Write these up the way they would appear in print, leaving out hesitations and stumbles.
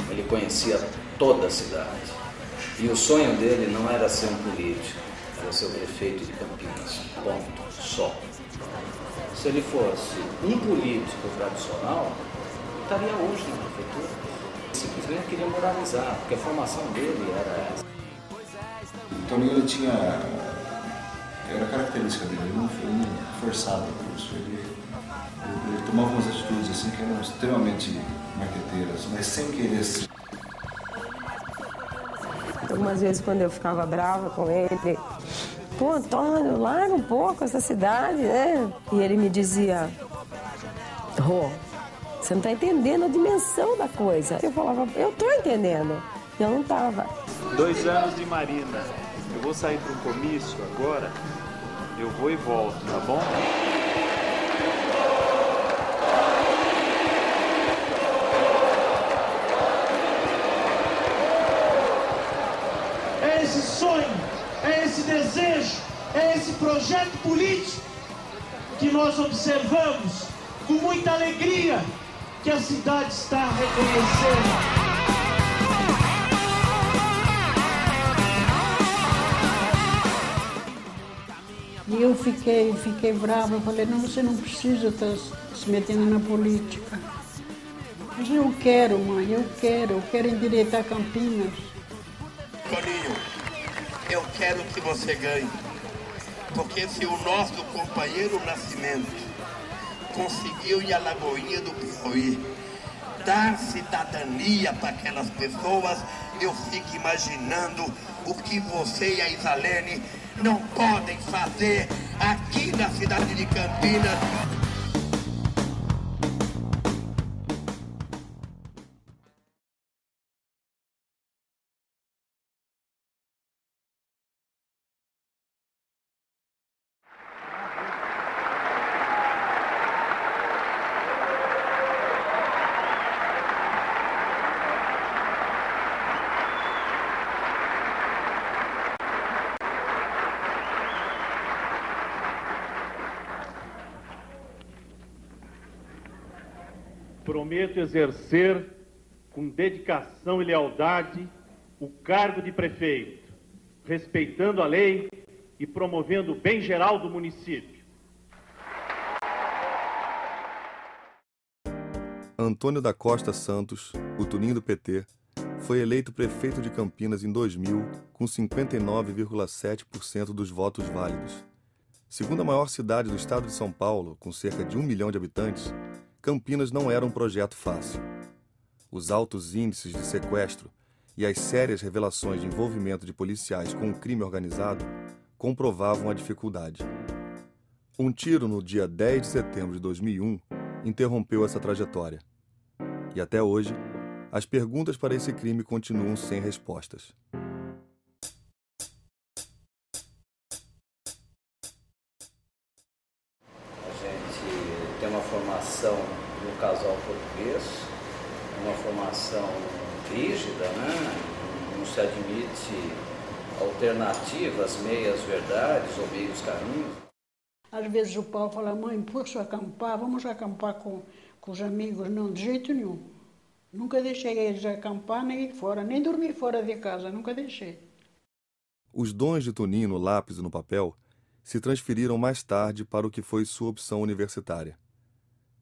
Ele conhecia toda a cidade. E o sonho dele não era ser um político, era ser o prefeito de Campinas. Ponto. Só. Se ele fosse um político tradicional, estaria hoje na prefeitura. Ele simplesmente queria moralizar, porque a formação dele era essa. O Toninho, ele tinha... Era característica dele, ele não forçava isso. Ele tomava umas atitudes assim que eram extremamente marqueteiras, mas sem querer ser. Algumas vezes quando eu ficava brava com ele, pô, Antônio, larga um pouco essa cidade, né? E ele me dizia, Rô, você não tá entendendo a dimensão da coisa. Eu falava, eu tô entendendo. Eu não tava. 2 anos de Marina. Eu vou sair para um comício agora, eu vou e volto, tá bom? É esse sonho, é esse desejo, é esse projeto político que nós observamos com muita alegria que a cidade está reconhecendo. E eu fiquei brava, falei, não, você não precisa estar se metendo na política. Mas eu quero, mãe, eu quero endireitar Campinas. Toninho, eu quero que você ganhe, porque se o nosso companheiro Nascimento conseguiu em Alagoinha do Piauí dar cidadania para aquelas pessoas, eu fico imaginando o que você e a Isalene não podem fazer aqui na cidade de Campinas. Prometo exercer com dedicação e lealdade o cargo de prefeito, respeitando a lei e promovendo o bem geral do município. Antônio da Costa Santos, o Toninho do PT, foi eleito prefeito de Campinas em 2000 com 59,7% dos votos válidos. Segundo a maior cidade do estado de São Paulo, com cerca de 1 milhão de habitantes, Campinas não era um projeto fácil. Os altos índices de sequestro e as sérias revelações de envolvimento de policiais com o crime organizado comprovavam a dificuldade. Um tiro no dia 10 de setembro de 2001 interrompeu essa trajetória. E até hoje, as perguntas para esse crime continuam sem respostas. Tem uma formação no casal português, uma formação rígida, né? Não se admite alternativas, meias verdades ou meios caminhos. Às vezes o Paulo fala, mãe, posso acampar? Vamos acampar com os amigos? Não, de jeito nenhum. Nunca deixei eles acampar, nem ir fora, nem dormir fora de casa, nunca deixei. Os dons de Toninho no lápis e no papel se transferiram mais tarde para o que foi sua opção universitária.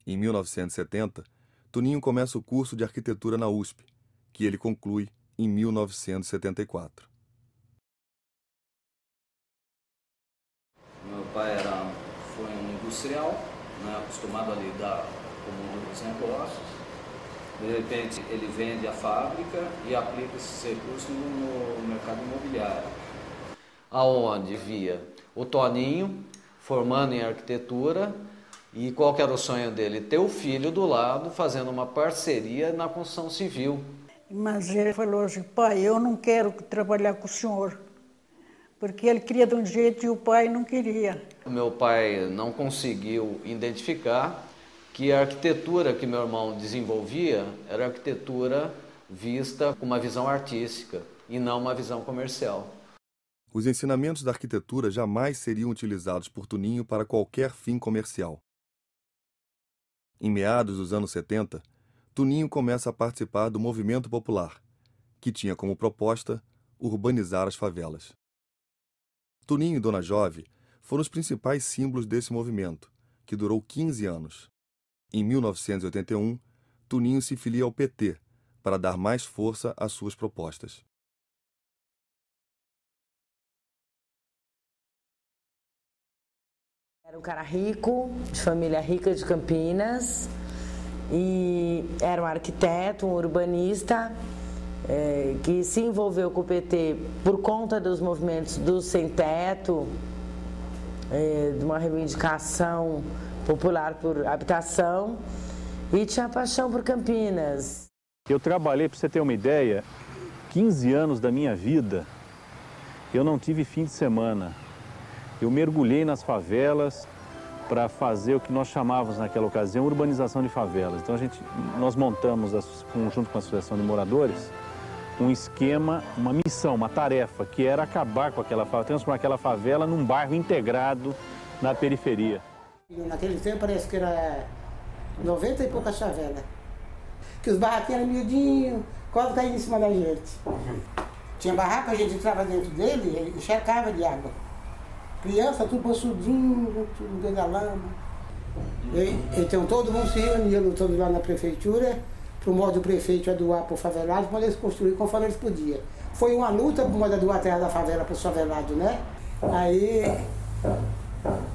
Em 1970, Toninho começa o curso de arquitetura na USP, que ele conclui em 1974. Meu pai foi um industrial, né, acostumado a lidar com o mundo dos negócios. De repente, ele vende a fábrica e aplica esses recursos no mercado imobiliário. Aonde via o Toninho formando em arquitetura. E qual que era o sonho dele? Ter o filho do lado, fazendo uma parceria na construção civil. Mas ele falou assim, pai, eu não quero trabalhar com o senhor. Porque ele queria de um jeito e o pai não queria. O meu pai não conseguiu identificar que a arquitetura que meu irmão desenvolvia era arquitetura vista com uma visão artística e não uma visão comercial. Os ensinamentos da arquitetura jamais seriam utilizados por Tuninho para qualquer fim comercial. Em meados dos anos 70, Tuninho começa a participar do movimento popular, que tinha como proposta urbanizar as favelas. Tuninho e Dona Jove foram os principais símbolos desse movimento, que durou 15 anos. Em 1981, Tuninho se filia ao PT para dar mais força às suas propostas. Era um cara rico, de família rica de Campinas, e era um arquiteto, um urbanista, que se envolveu com o PT por conta dos movimentos do sem-teto, de uma reivindicação popular por habitação, e tinha paixão por Campinas. Eu trabalhei, para você ter uma ideia, 15 anos da minha vida, eu não tive fim de semana. Eu mergulhei nas favelas para fazer o que nós chamávamos naquela ocasião urbanização de favelas. Então nós montamos, junto com a Associação de Moradores, um esquema, uma missão, uma tarefa, que era acabar com aquela favela, transformar aquela favela num bairro integrado na periferia. Naquele tempo parece que era 90 e poucas favelas. Que os barraquinhos eram miudinhos, quase caíam em cima da gente. Tinha barraco, a gente entrava dentro dele e encharcava de água. Criança, tudo possudinho, tudo dentro da lama. Então todo mundo se reunia todos lá na prefeitura, para o modo do prefeito a doar para o favelado, para eles construir conforme eles podiam. Foi uma luta para o modo de doar a terra da favela para os favelados, né?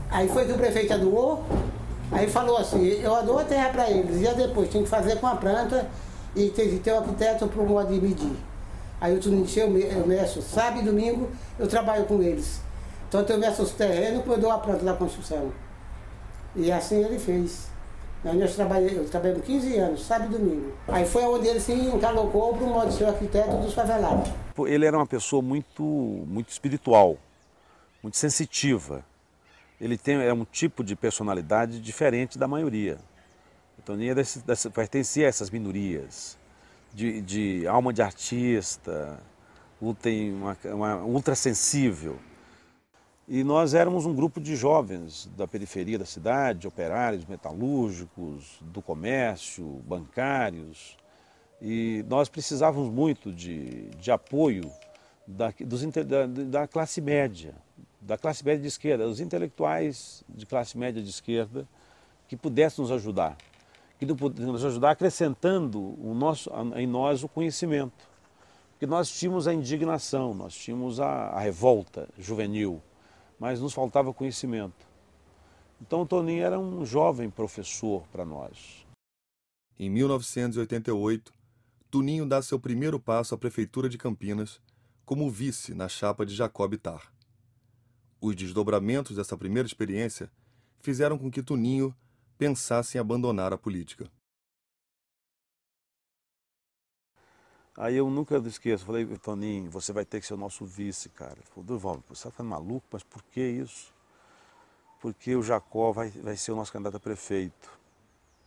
Aí foi que o prefeito adoou, aí falou assim, eu adoo a terra para eles, e depois tinha que fazer com a planta e tem que ter um arquiteto para o modo de medir. Aí eu meço sábado e domingo, eu trabalho com eles. Então eu meço os terrenos para eu dou a planta da construção. E assim ele fez. Eu trabalhei 15 anos, sábado e domingo. Aí foi onde ele se encalocou para o modo de ser arquiteto dos favelados. Ele era uma pessoa muito espiritual, muito sensitiva. Ele é um tipo de personalidade diferente da maioria. Então ele pertencia a essas minorias, de alma de artista, ultra sensível. E nós éramos um grupo de jovens da periferia da cidade, operários, metalúrgicos, do comércio, bancários. E nós precisávamos muito de apoio da classe média de esquerda, os intelectuais de classe média de esquerda que pudessem nos ajudar. Que nos ajudar acrescentando em nós o conhecimento. Porque nós tínhamos a indignação, nós tínhamos a revolta juvenil, mas nos faltava conhecimento. Então o Toninho era um jovem professor para nós. Em 1988, Tuninho dá seu primeiro passo à Prefeitura de Campinas como vice na chapa de Jacó Bittar. Os desdobramentos dessa primeira experiência fizeram com que Tuninho pensasse em abandonar a política. Aí eu nunca esqueço, falei, Toninho, você vai ter que ser o nosso vice, cara. Ele falou, Durval, você está maluco? Mas por que isso? Porque o Jacó vai ser o nosso candidato a prefeito.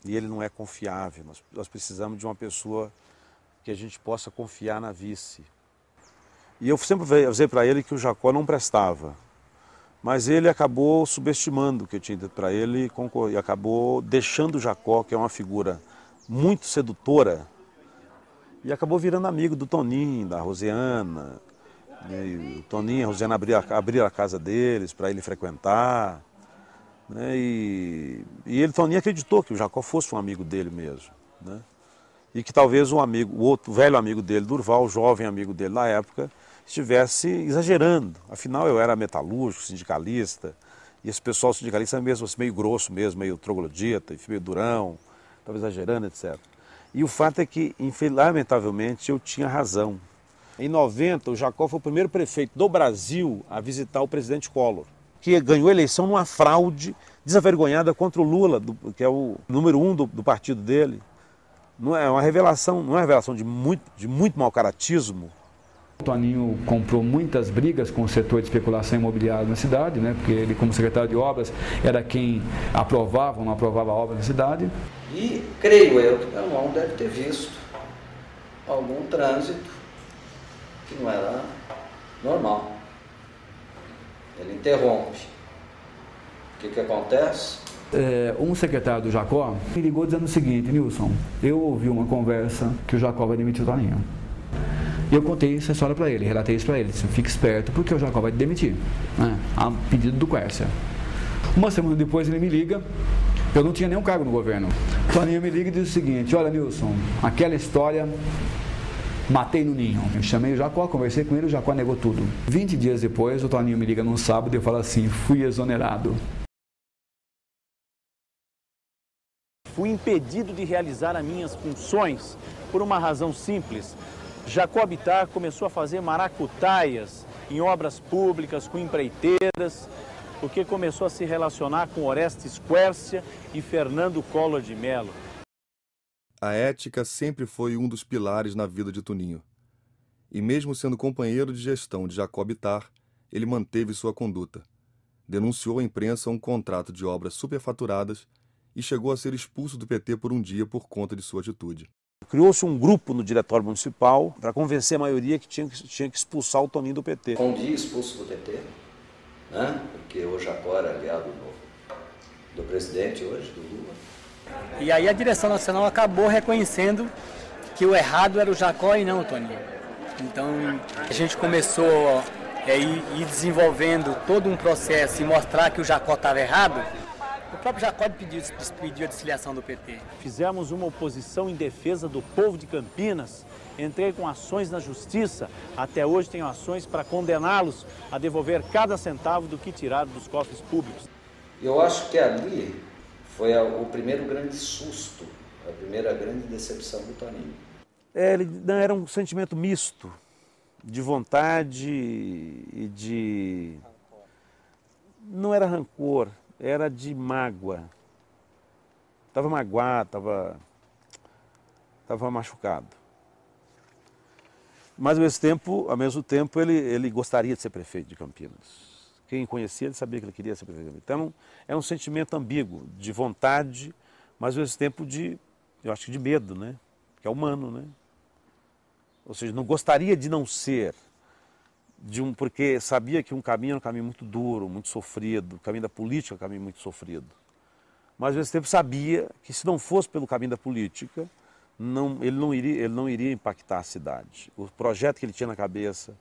E ele não é confiável. Nós precisamos de uma pessoa que a gente possa confiar na vice. E eu sempre avisei para ele que o Jacó não prestava. Mas ele acabou subestimando o que eu tinha dito para ele e acabou deixando o Jacó, que é uma figura muito sedutora, e acabou virando amigo do Toninho, da Rosiana. E o Toninho e a Rosiana abriram a casa deles para ele frequentar. Né? E Toninho acreditou que o Jacó fosse um amigo dele mesmo. Né? E que talvez o outro velho amigo dele, Durval, o jovem amigo dele na época, estivesse exagerando. Afinal, eu era metalúrgico, sindicalista, e esse pessoal sindicalista é mesmo assim, meio grosso mesmo, meio troglodita, meio durão, estava exagerando, etc. E o fato é que, lamentavelmente, eu tinha razão. Em 90, o Jacó foi o primeiro prefeito do Brasil a visitar o presidente Collor, que ganhou a eleição numa fraude desavergonhada contra o Lula, que é o número 1 do partido dele. Não é uma revelação de muito mau caratismo. O Toninho comprou muitas brigas com o setor de especulação imobiliária na cidade, né? Porque ele, como secretário de obras, era quem aprovava ou não aprovava a obra na cidade. E creio eu que meu irmão deve ter visto algum trânsito que não era normal. Ele interrompe. O que acontece? Um secretário do Jacó me ligou dizendo o seguinte: Nilson, eu ouvi uma conversa que o Jacó vai demitir o Toninho. E eu contei essa história para ele, relatei isso para ele. Disse: fique esperto porque o Jacó vai te demitir, né? A pedido do Quércia. Uma semana depois ele me liga, eu não tinha nenhum cargo no governo. O Toninho me liga e diz o seguinte: olha, Nilson, aquela história matei no ninho. Eu chamei o Jacó, conversei com ele, o Jacó negou tudo. 20 dias depois, o Toninho me liga num sábado e eu falo assim: fui exonerado. Fui impedido de realizar as minhas funções por uma razão simples. Jacó Bittar começou a fazer maracutaias em obras públicas, com empreiteiras, porque começou a se relacionar com Orestes Quércia e Fernando Collor de Mello. A ética sempre foi um dos pilares na vida de Toninho. E mesmo sendo companheiro de gestão de Jacó Bittar, ele manteve sua conduta. Denunciou à imprensa um contrato de obras superfaturadas e chegou a ser expulso do PT por um dia por conta de sua atitude. Criou-se um grupo no Diretório Municipal para convencer a maioria que tinha que expulsar o Toninho do PT. Um dia expulso do PT, né? Porque o Jacó era aliado do presidente hoje, do Lula. E aí a direção nacional acabou reconhecendo que o errado era o Jacó e não o Toninho. Então a gente começou a ir desenvolvendo todo um processo e mostrar que o Jacó estava errado. O próprio Jacó pediu a desfiliação do PT. Fizemos uma oposição em defesa do povo de Campinas. Entrei com ações na justiça. Até hoje tenho ações para condená-los a devolver cada centavo do que tiraram dos cofres públicos. Eu acho que ali foi o primeiro grande susto, a primeira grande decepção do Toninho. Era um sentimento misto, de vontade e de... Não era rancor, era de mágoa. Estava magoado, estava machucado. Mas ao mesmo tempo ele gostaria de ser prefeito de Campinas. Quem conhecia, ele sabia que ele queria ser prefeito. Então, é um sentimento ambíguo, de vontade, mas ao mesmo tempo eu acho que de medo, né? Que é humano, né? Ou seja, não gostaria de não ser, porque sabia que um caminho era um caminho muito duro, muito sofrido, o caminho da política é um caminho muito sofrido. Mas ao mesmo tempo sabia que se não fosse pelo caminho da política, ele não iria impactar a cidade. O projeto que ele tinha na cabeça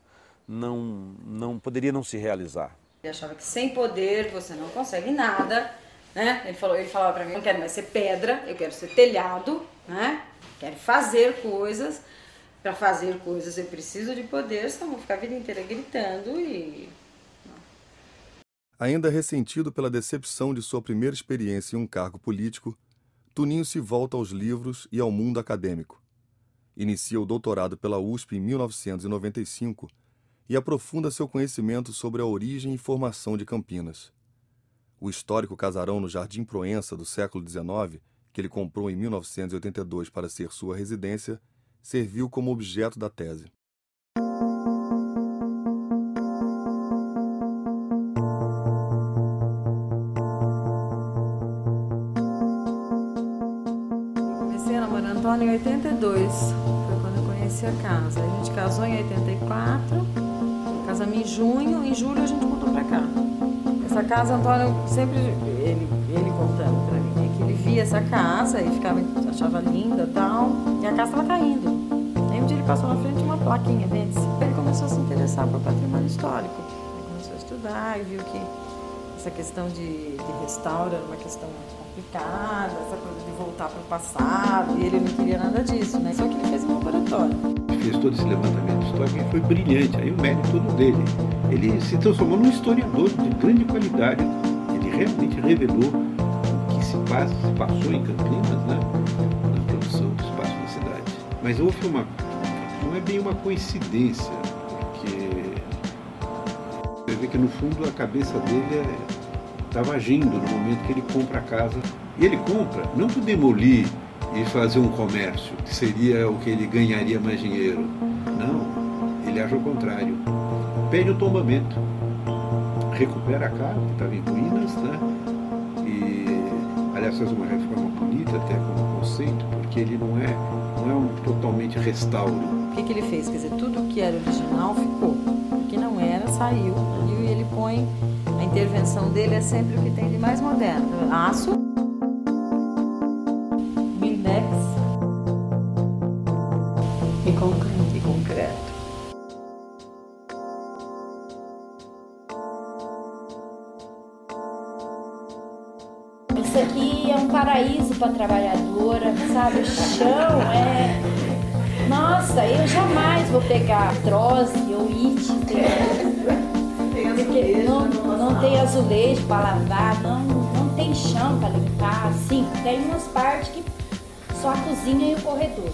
não poderia não se realizar. Ele achava que sem poder você não consegue nada, né? Ele falava para mim: eu não quero mais ser pedra, eu quero ser telhado, né? Quero fazer coisas. Para fazer coisas eu preciso de poder, senão vou ficar a vida inteira gritando e... Ainda ressentido pela decepção de sua primeira experiência em um cargo político, Toninho se volta aos livros e ao mundo acadêmico. Inicia o doutorado pela USP em 1995 e aprofunda seu conhecimento sobre a origem e formação de Campinas. O histórico casarão no Jardim Proença do século XIX, que ele comprou em 1982 para ser sua residência, serviu como objeto da tese. Eu comecei a namorar Antônio em 82, foi quando eu conheci a casa. A gente casou em 84, casamos em junho, em julho a gente mudou pra cá. Essa casa, Antônio sempre, ele contando pra mim, que ele via essa casa e achava linda e tal, e a casa estava caindo. Aí um dia ele passou na frente de uma plaquinha, vende-se. Ele começou a se interessar por patrimônio histórico. Ele começou a estudar e viu que essa questão de restauro era uma questão complicada, essa coisa de voltar para o passado, e ele não queria nada disso, né? Só que ele fez um laboratório. Fez todo esse levantamento histórico e foi brilhante, aí o mérito todo dele. Ele se transformou num historiador de grande qualidade. Ele realmente revelou o que se passou em Campinas, né? Na produção do espaço da cidade. Mas houve não é bem uma coincidência, porque você vê que no fundo a cabeça dele estava agindo no momento que ele compra a casa. E ele compra não para demolir e fazer um comércio, que seria o que ele ganharia mais dinheiro. Não, ele age ao contrário. Pede o tombamento, recupera a casa, que estava em ruínas, né? E, aliás, faz uma reforma bonita até como conceito, porque ele não é um totalmente restauro. O que ele fez? Quer dizer, tudo que era original ficou. O que não era, saiu. E ele põe, a intervenção dele é sempre o que tem de mais moderno. Aço, mildex e concreto. Isso aqui é um paraíso para trabalhadora, sabe? O chão é... Nossa, eu jamais vou pegar artrose ou ite, porque não tem azulejo para lavar, não tem chão para limpar, assim, tem umas partes que só a cozinha e o corredor.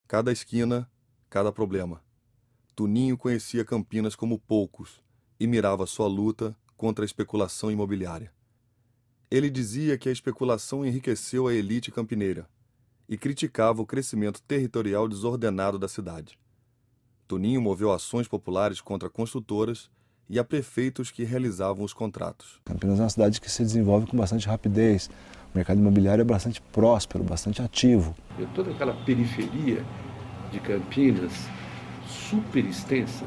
Cada esquina, cada problema. Tuninho conhecia Campinas como poucos e mirava sua luta contra a especulação imobiliária. Ele dizia que a especulação enriqueceu a elite campineira e criticava o crescimento territorial desordenado da cidade. Tuninho moveu ações populares contra construtoras e a prefeitos que realizavam os contratos. Campinas é uma cidade que se desenvolve com bastante rapidez. O mercado imobiliário é bastante próspero, bastante ativo. E toda aquela periferia de Campinas, super extensa,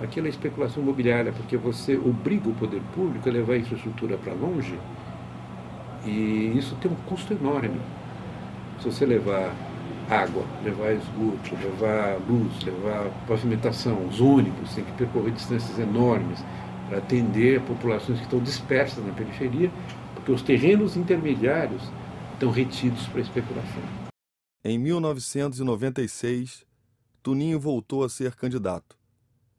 aquela especulação imobiliária, porque você obriga o poder público a levar a infraestrutura para longe e isso tem um custo enorme. Se você levar água, levar esgoto, levar luz, levar pavimentação, os ônibus têm que percorrer distâncias enormes para atender populações que estão dispersas na periferia, porque os terrenos intermediários estão retidos para especulação. Em 1996, Tuninho voltou a ser candidato,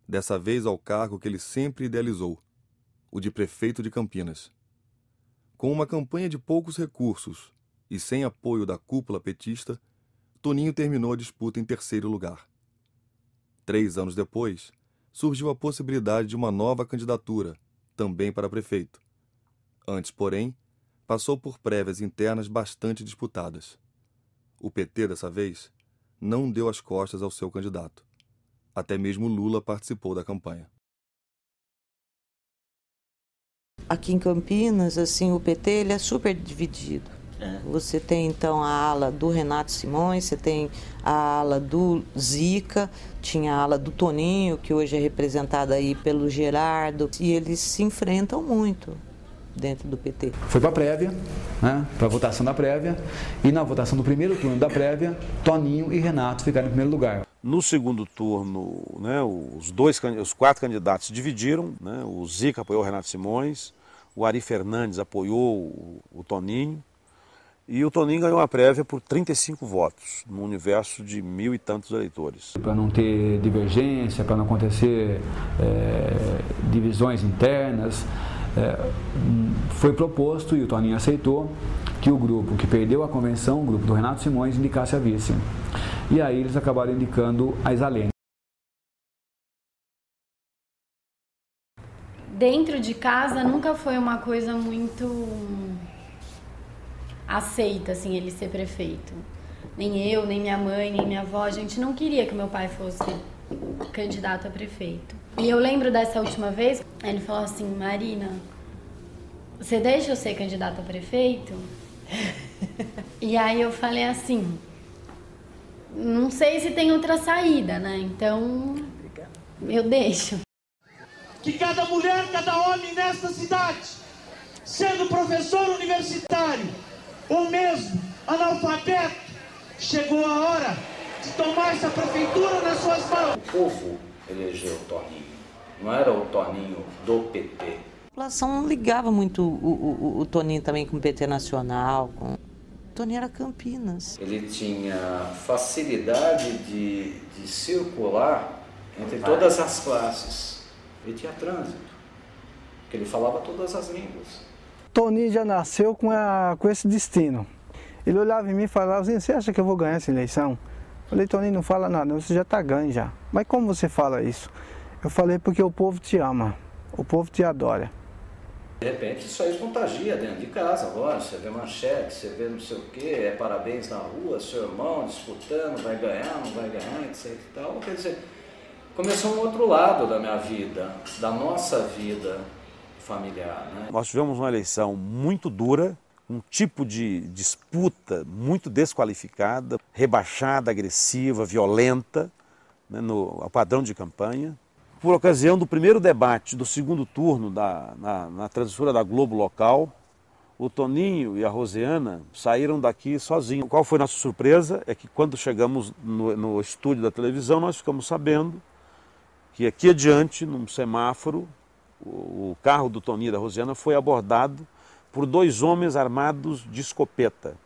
dessa vez ao cargo que ele sempre idealizou, o de prefeito de Campinas. Com uma campanha de poucos recursos e sem apoio da cúpula petista, Tuninho terminou a disputa em terceiro lugar. 3 anos depois, surgiu a possibilidade de uma nova candidatura, também para prefeito. Antes, porém, passou por prévias internas bastante disputadas. O PT, dessa vez, não deu as costas ao seu candidato. Até mesmo Lula participou da campanha. Aqui em Campinas, assim, o PT ele é super dividido. Você tem, então, a ala do Renato Simões, você tem a ala do Zica, tinha a ala do Toninho, que hoje é representada aí pelo Gerardo, e eles se enfrentam muito dentro do PT. Foi para a prévia, né, para a votação da prévia, e na votação do primeiro turno da prévia, Toninho e Renato ficaram em primeiro lugar. No segundo turno, né, os 4 candidatos se dividiram, né, o Zica apoiou o Renato Simões, o Ari Fernandes apoiou o Toninho, e o Toninho ganhou a prévia por 35 votos, num universo de 1.000 e tantos eleitores. Para não ter divergência, para não acontecer divisões internas, foi proposto, e o Toninho aceitou, que o grupo que perdeu a convenção, o grupo do Renato Simões, indicasse a vice. E aí eles acabaram indicando a Isalene. Dentro de casa nunca foi uma coisa muito aceita, assim, ele ser prefeito. Nem eu, nem minha mãe, nem minha avó, a gente não queria que meu pai fosse candidato a prefeito. E eu lembro dessa última vez, ele falou assim: Marina, você deixa eu ser candidato a prefeito? E aí eu falei assim, não sei se tem outra saída, né? Então eu deixo. Que cada mulher, cada homem nesta cidade, sendo professor universitário ou mesmo analfabeto, chegou a hora de tomar essa prefeitura nas suas mãos. O povo elegeu o Toninho, não era o Toninho do PT. A população não ligava muito o Toninho também com o PT nacional. O Toninho era Campinas. Ele tinha facilidade de circular entre todas as classes. Ele tinha trânsito, porque ele falava todas as línguas. Toninho já nasceu com esse destino. Ele olhava em mim e falava assim: você acha que eu vou ganhar essa eleição? Eu falei: Toninho, não fala nada, você já está ganho já. Mas como você fala isso? Eu falei: porque o povo te ama, o povo te adora. De repente isso aí contagia dentro de casa agora, você vê manchete, você vê não sei o quê, parabéns na rua, seu irmão disputando, vai ganhar, não vai ganhar, etc e tal. Quer dizer, começou um outro lado da minha vida, da nossa vida familiar, né? Nós tivemos uma eleição muito dura, um tipo de disputa muito desqualificada, rebaixada, agressiva, violenta, né, ao padrão de campanha. Por ocasião do primeiro debate do segundo turno na transmissora da Globo local, o Toninho e a Rosiana saíram daqui sozinhos. Qual foi a nossa surpresa? É que quando chegamos no estúdio da televisão, nós ficamos sabendo que aqui adiante, num semáforo, o carro do Toninho e da Rosiana foi abordado por 2 homens armados de escopeta,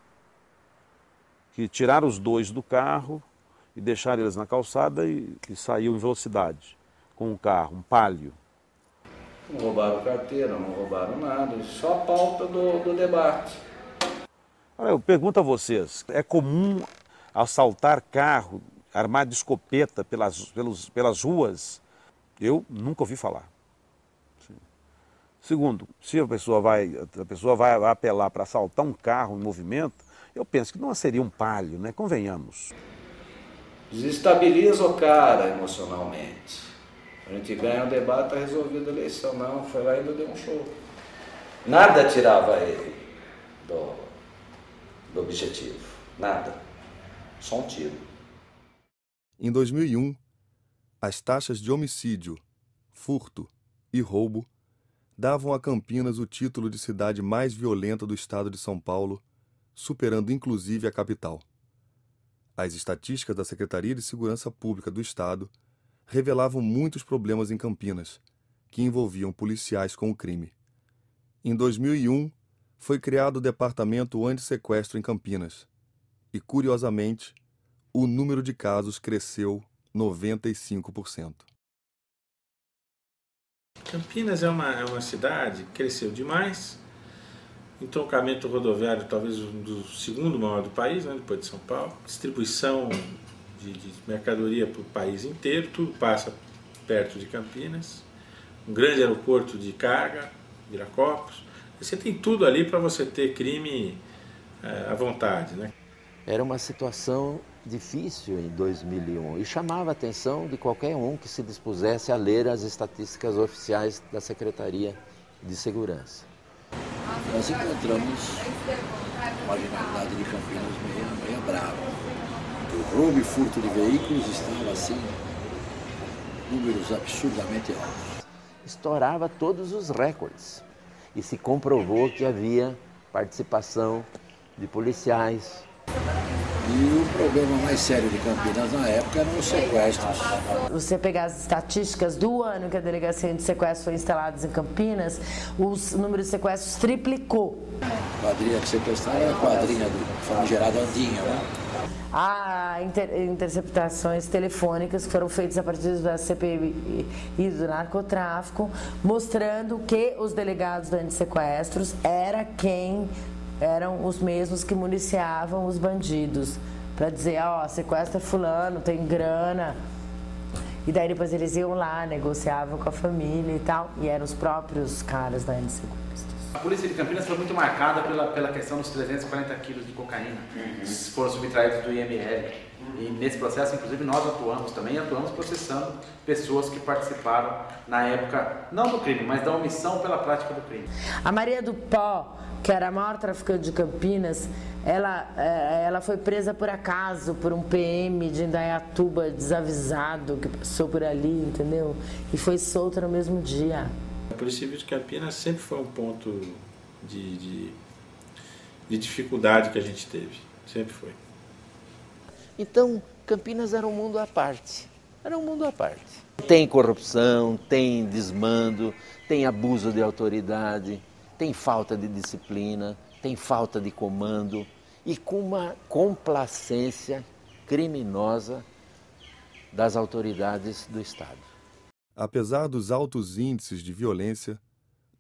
que tiraram os 2 do carro e deixaram eles na calçada e saiu em velocidade com um carro, um Palio. Não roubaram carteira, não roubaram nada, só a pauta do debate. Olha, eu pergunto a vocês, é comum assaltar carro armado de escopeta pelas ruas? Eu nunca ouvi falar. Segundo, se a pessoa vai apelar para assaltar um carro em movimento, eu penso que não seria um Palio, né? Convenhamos. Desestabiliza o cara emocionalmente. A gente ganha o debate, está resolvida a eleição. Não, foi lá e ainda deu um show. Nada tirava ele do objetivo. Nada. Só um tiro. Em 2001, as taxas de homicídio, furto e roubo davam a Campinas o título de cidade mais violenta do estado de São Paulo, superando inclusive a capital. As estatísticas da Secretaria de Segurança Pública do Estado revelavam muitos problemas em Campinas, que envolviam policiais com o crime. Em 2001, foi criado o Departamento Antissequestro em Campinas, e, curiosamente, o número de casos cresceu 95%. Campinas é uma cidade que cresceu demais, entroncamento rodoviário talvez do segundo maior do país, né, depois de São Paulo, distribuição de mercadoria para o país inteiro, tudo passa perto de Campinas, um grande aeroporto de carga, Viracopos, você tem tudo ali para você ter crime à vontade, né? Era uma situação difícil em 2001 e chamava a atenção de qualquer um que se dispusesse a ler as estatísticas oficiais da Secretaria de Segurança. Nós encontramos uma marginalidade de Campinas meio brava. O roubo e furto de veículos estava assim, números absurdamente altos. Estourava todos os recordes e se comprovou que havia participação de policiais. E o problema mais sério de Campinas na época eram os sequestros. Você pegar as estatísticas do ano que a Delegacia de Sequestro foi instalada em Campinas, o número de sequestros triplicou. A quadrilha que sequestrava era a quadrilha do famigerado Andinha, né? Há interceptações telefônicas que foram feitas a partir da CPI e do narcotráfico, mostrando que os delegados do antissequestros eram os mesmos que municiavam os bandidos, para dizer, sequestra fulano, tem grana. E daí depois eles iam lá, negociavam com a família e tal, e eram os próprios caras da antissequestros. A polícia de Campinas foi muito marcada pela questão dos 340 quilos de cocaína que foram subtraídos do IML. E nesse processo, inclusive, nós atuamos processando pessoas que participaram na época, não do crime, mas da omissão pela prática do crime. A Maria do Pó, que era a maior traficante de Campinas, ela foi presa por acaso por um PM de Indaiatuba desavisado que passou por ali, entendeu? E foi solta no mesmo dia. A Polícia Civil de Campinas sempre foi um ponto de dificuldade que a gente teve, sempre foi. Então, Campinas era um mundo à parte. Era um mundo à parte. Tem corrupção, tem desmando, tem abuso de autoridade, tem falta de disciplina, tem falta de comando e com uma complacência criminosa das autoridades do Estado. Apesar dos altos índices de violência,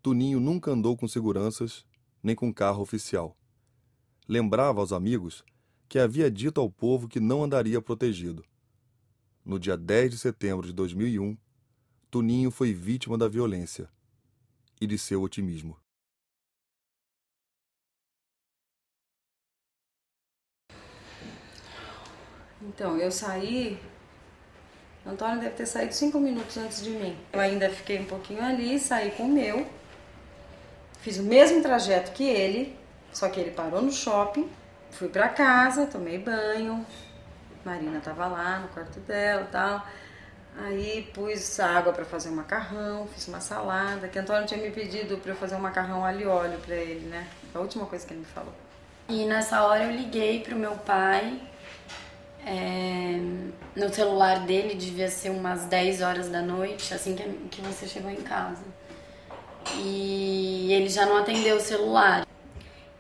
Toninho nunca andou com seguranças nem com carro oficial. Lembrava aos amigos que havia dito ao povo que não andaria protegido. No dia 10 de setembro de 2001, Toninho foi vítima da violência e de seu otimismo. Então, eu saí, Antônio deve ter saído 5 minutos antes de mim. Eu ainda fiquei um pouquinho ali, saí com o meu, Fiz o mesmo trajeto que ele, só que ele parou no shopping. Fui pra casa, tomei banho. Marina tava lá no quarto dela e tal. Aí pus água pra fazer um macarrão, fiz uma salada, que Antônio tinha me pedido pra eu fazer um macarrão alho e óleo pra ele, né? Foi a última coisa que ele me falou. E nessa hora eu liguei pro meu pai. No celular dele devia ser umas 10 horas da noite, assim que você chegou em casa. E ele já não atendeu o celular.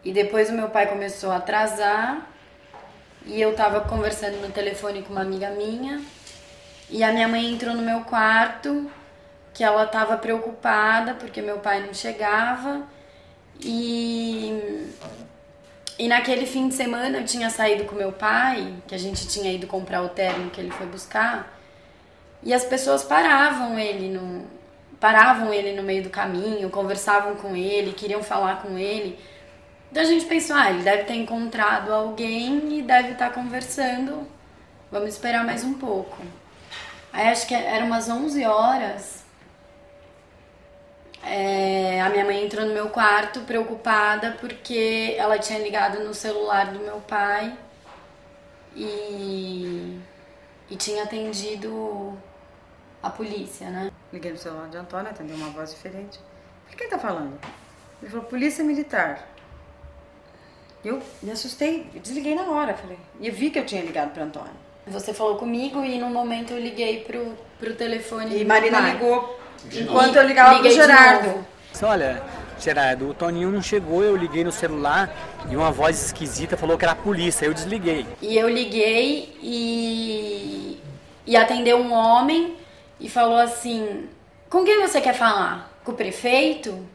E depois o meu pai começou a atrasar e eu tava conversando no telefone com uma amiga minha e a minha mãe entrou no meu quarto, que ela tava preocupada porque meu pai não chegava e naquele fim de semana eu tinha saído com meu pai, que a gente tinha ido comprar o terno que ele foi buscar, e as pessoas paravam ele no meio do caminho, conversavam com ele, queriam falar com ele. Então a gente pensou, ele deve ter encontrado alguém e deve estar conversando, vamos esperar mais um pouco. Aí acho que eram umas 11 horas, a minha mãe entrou no meu quarto preocupada porque ela tinha ligado no celular do meu pai e tinha atendido a polícia, né? Liguei no celular de Antônio, atendeu uma voz diferente. Falei, quem tá falando? Ele falou, polícia militar. Eu me assustei, eu desliguei na hora, falei. E eu vi que eu tinha ligado pro Antônio. Você falou comigo e no momento eu liguei pro telefone. E Marina ligou enquanto eu ligava pro Gerardo. Olha, Gerardo, o Toninho não chegou, eu liguei no celular e uma voz esquisita falou que era a polícia, eu desliguei. E eu liguei e atendeu um homem e falou assim, com quem você quer falar? Com o prefeito?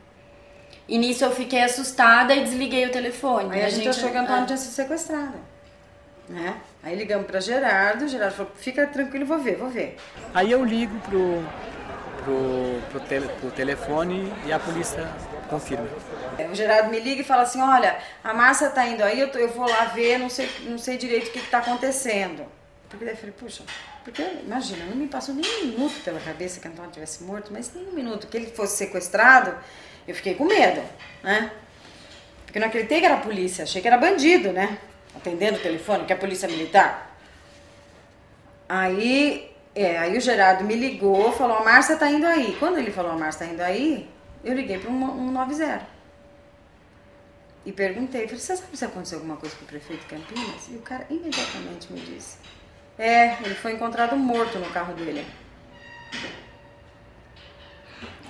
E nisso eu fiquei assustada e desliguei o telefone. Aí a gente achou que o Antônio tinha sido sequestrado, né? Aí ligamos pra Gerardo, o Gerardo falou, fica tranquilo, vou ver. Aí eu ligo pro telefone e a polícia confirma. O Gerardo me liga e fala assim, olha, a Márcia tá indo aí, eu vou lá ver, não sei direito o que tá acontecendo. Porque daí eu falei, puxa, porque imagina, não me passou nem um minuto pela cabeça que o Antônio tivesse morto, mas nem um minuto que ele fosse sequestrado, eu fiquei com medo, né? Porque eu não acreditei que era a polícia, achei que era bandido, né? Atendendo o telefone, que é a polícia militar. Aí o Gerardo me ligou, falou, a Márcia tá indo aí. Quando ele falou, a Márcia tá indo aí, eu liguei para 190. E perguntei, falei, você sabe se aconteceu alguma coisa com o prefeito de Campinas? E o cara imediatamente me disse, ele foi encontrado morto no carro dele.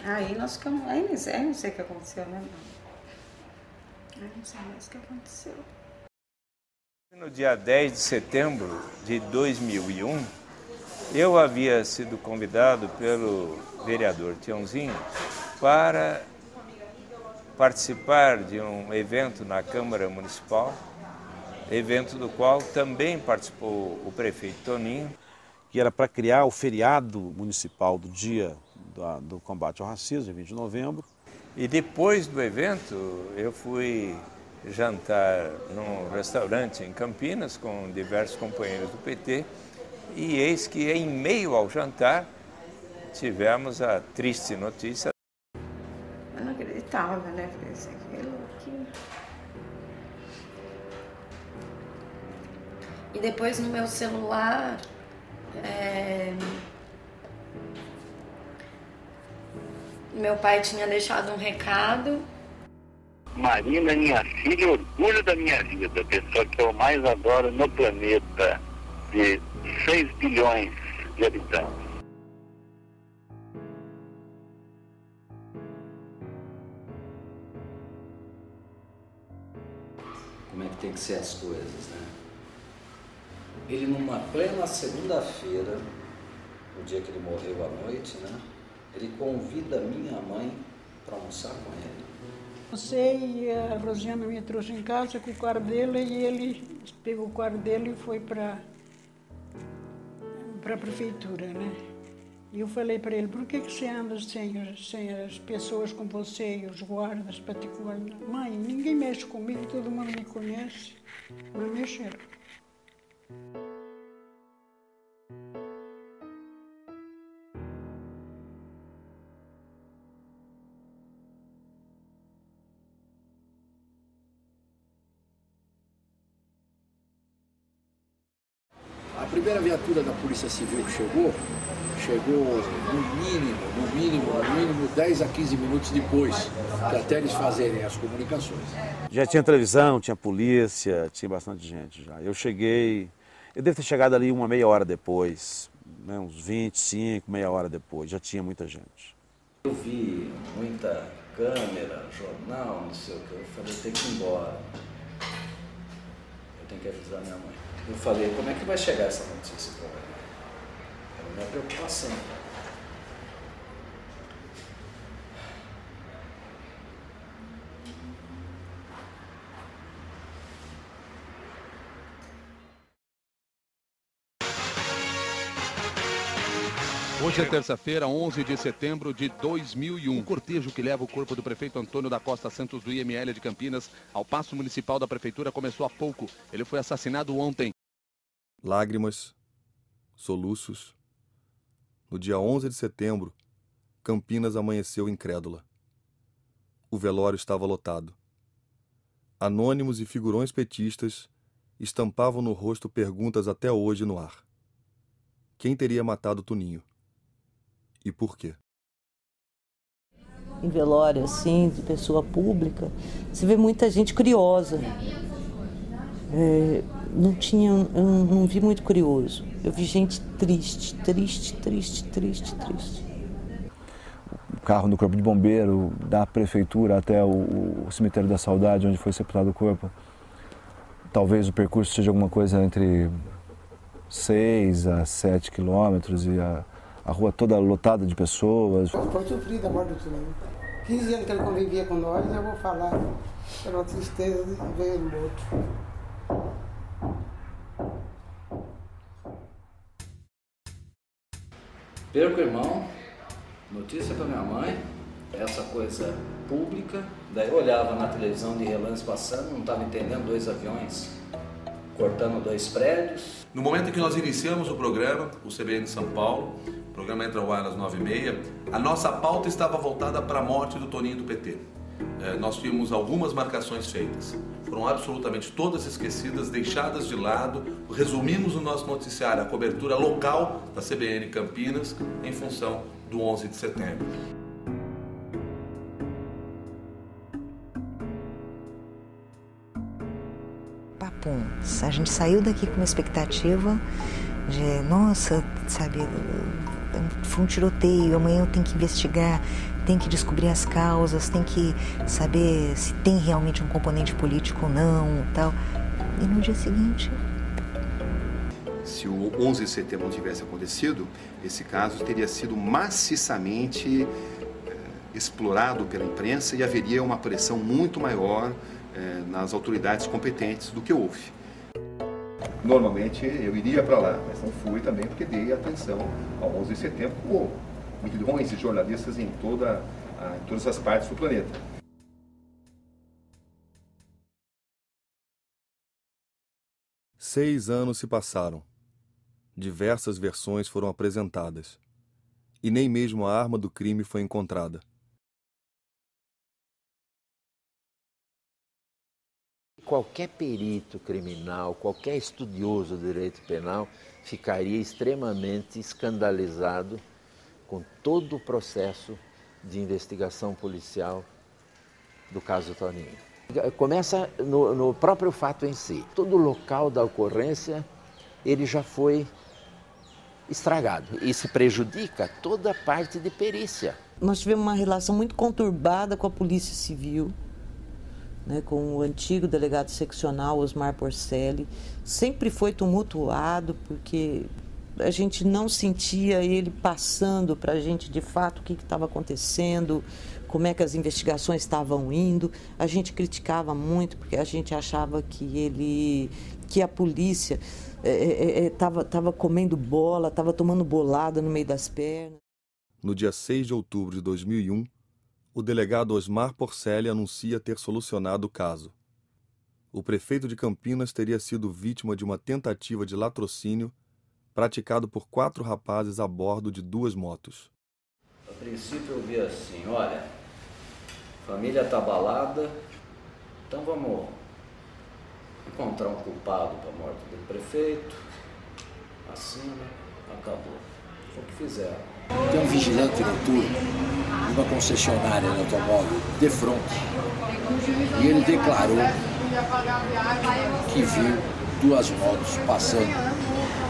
Aí nós ficamos, aí não sei o que aconteceu, né? Aí não sei mais o que aconteceu. No dia 10 de setembro de 2001, eu havia sido convidado pelo vereador Tiãozinho para participar de um evento na Câmara Municipal, evento do qual também participou o prefeito Toninho. Que era para criar o feriado municipal do dia do combate ao racismo, 20 de novembro. E depois do evento, eu fui jantar num restaurante em Campinas com diversos companheiros do PT e eis que em meio ao jantar tivemos a triste notícia. Eu não acreditava, né? Isso, aquilo. E depois no meu celular, meu pai tinha deixado um recado. Marina é minha filha, orgulho da minha vida, a pessoa que eu mais adoro no planeta, de 6 bilhões de habitantes. Como é que tem que ser as coisas, né? Ele numa plena segunda-feira, o dia que ele morreu à noite, né? Ele convida minha mãe para almoçar com ele. E a Rosiana me trouxe em casa com o carro dele e ele pegou o carro dele e foi para a prefeitura, né? E eu falei para ele, por que você anda sem as pessoas com você e os guardas para te guardar? Mãe, ninguém mexe comigo, todo mundo me conhece, não mexeram. primeira viatura da Polícia Civil que chegou no mínimo 10 a 15 minutos depois, que até eles fazerem as comunicações. Já tinha televisão, tinha polícia, tinha bastante gente já. Eu devo ter chegado ali uma meia hora depois, né, uns 25, meia hora depois, já tinha muita gente. Eu vi muita câmera, jornal, não sei o que, eu falei, eu tenho que ir embora. Eu tenho que avisar minha mãe. Eu falei, como é que vai chegar essa notícia para ela? Era a minha preocupação. Hoje é terça-feira, 11 de setembro de 2001. O cortejo que leva o corpo do prefeito Antônio da Costa Santos do IML de Campinas ao Paço Municipal da Prefeitura começou há pouco. Ele foi assassinado ontem. Lágrimas, soluços. No dia 11 de setembro, Campinas amanheceu incrédula. O velório estava lotado. Anônimos e figurões petistas estampavam no rosto perguntas até hoje no ar. Quem teria matado Toninho? E por quê? Em velório, assim, de pessoa pública, você vê muita gente curiosa. Eu não vi muito curioso. Eu vi gente triste. O carro do corpo de bombeiro, da prefeitura até o cemitério da Saudade, onde foi sepultado o corpo. Talvez o percurso seja alguma coisa entre 6 a 7 quilômetros e a rua toda lotada de pessoas. Eu estou sofrido da morte do Toninho. 15 anos que ele convivia com nós, eu vou falar. Era uma tristeza de ver ele morto. Perco o irmão, notícia para minha mãe, essa coisa pública. Daí eu olhava na televisão de relance passando, não estava entendendo 2 aviões cortando 2 prédios. No momento em que nós iniciamos o programa, o CBN São Paulo, o programa entra ao ar às 9h30, a nossa pauta estava voltada para a morte do Toninho do PT. Nós tínhamos algumas marcações feitas. Foram absolutamente todas esquecidas, deixadas de lado. Resumimos no nosso noticiário a cobertura local da CBN Campinas em função do 11 de setembro. A gente saiu daqui com uma expectativa de, nossa, sabe, foi um tiroteio, amanhã eu tenho que investigar, tenho que descobrir as causas, tenho que saber se tem realmente um componente político ou não, tal. E no dia seguinte... Se o 11 de setembro não tivesse acontecido, esse caso teria sido maciçamente explorado pela imprensa e haveria uma pressão muito maior nas autoridades competentes do que houve. Normalmente eu iria para lá, mas não fui também porque dei atenção ao 11 de setembro, como milhões de jornalistas em todas as partes do planeta. Seis anos se passaram. Diversas versões foram apresentadas. E nem mesmo a arma do crime foi encontrada. Qualquer perito criminal, qualquer estudioso do direito penal ficaria extremamente escandalizado com todo o processo de investigação policial do caso Toninho. Começa no próprio fato em si. Todo o local da ocorrência, ele já foi estragado. Isso prejudica toda a parte de perícia. Nós tivemos uma relação muito conturbada com a Polícia Civil, né, com o antigo delegado seccional Osmar Porcelli. Sempre foi tumultuado porque a gente não sentia ele passando para a gente de fato o que estava acontecendo, como é que as investigações estavam indo. A gente criticava muito porque a gente achava que a polícia estava comendo bola, estava tomando bolada no meio das pernas. No dia 6 de outubro de 2001, o delegado Osmar Porcelli anuncia ter solucionado o caso. O prefeito de Campinas teria sido vítima de uma tentativa de latrocínio praticado por 4 rapazes a bordo de 2 motos. A princípio eu vi assim, olha, a família está abalada, então vamos encontrar um culpado para a morte do prefeito, assina, acabou. Foi o que fizeram. Tem um vigilante noturno, numa concessionária de automóvel, de frente, e ele declarou que viu 2 motos passando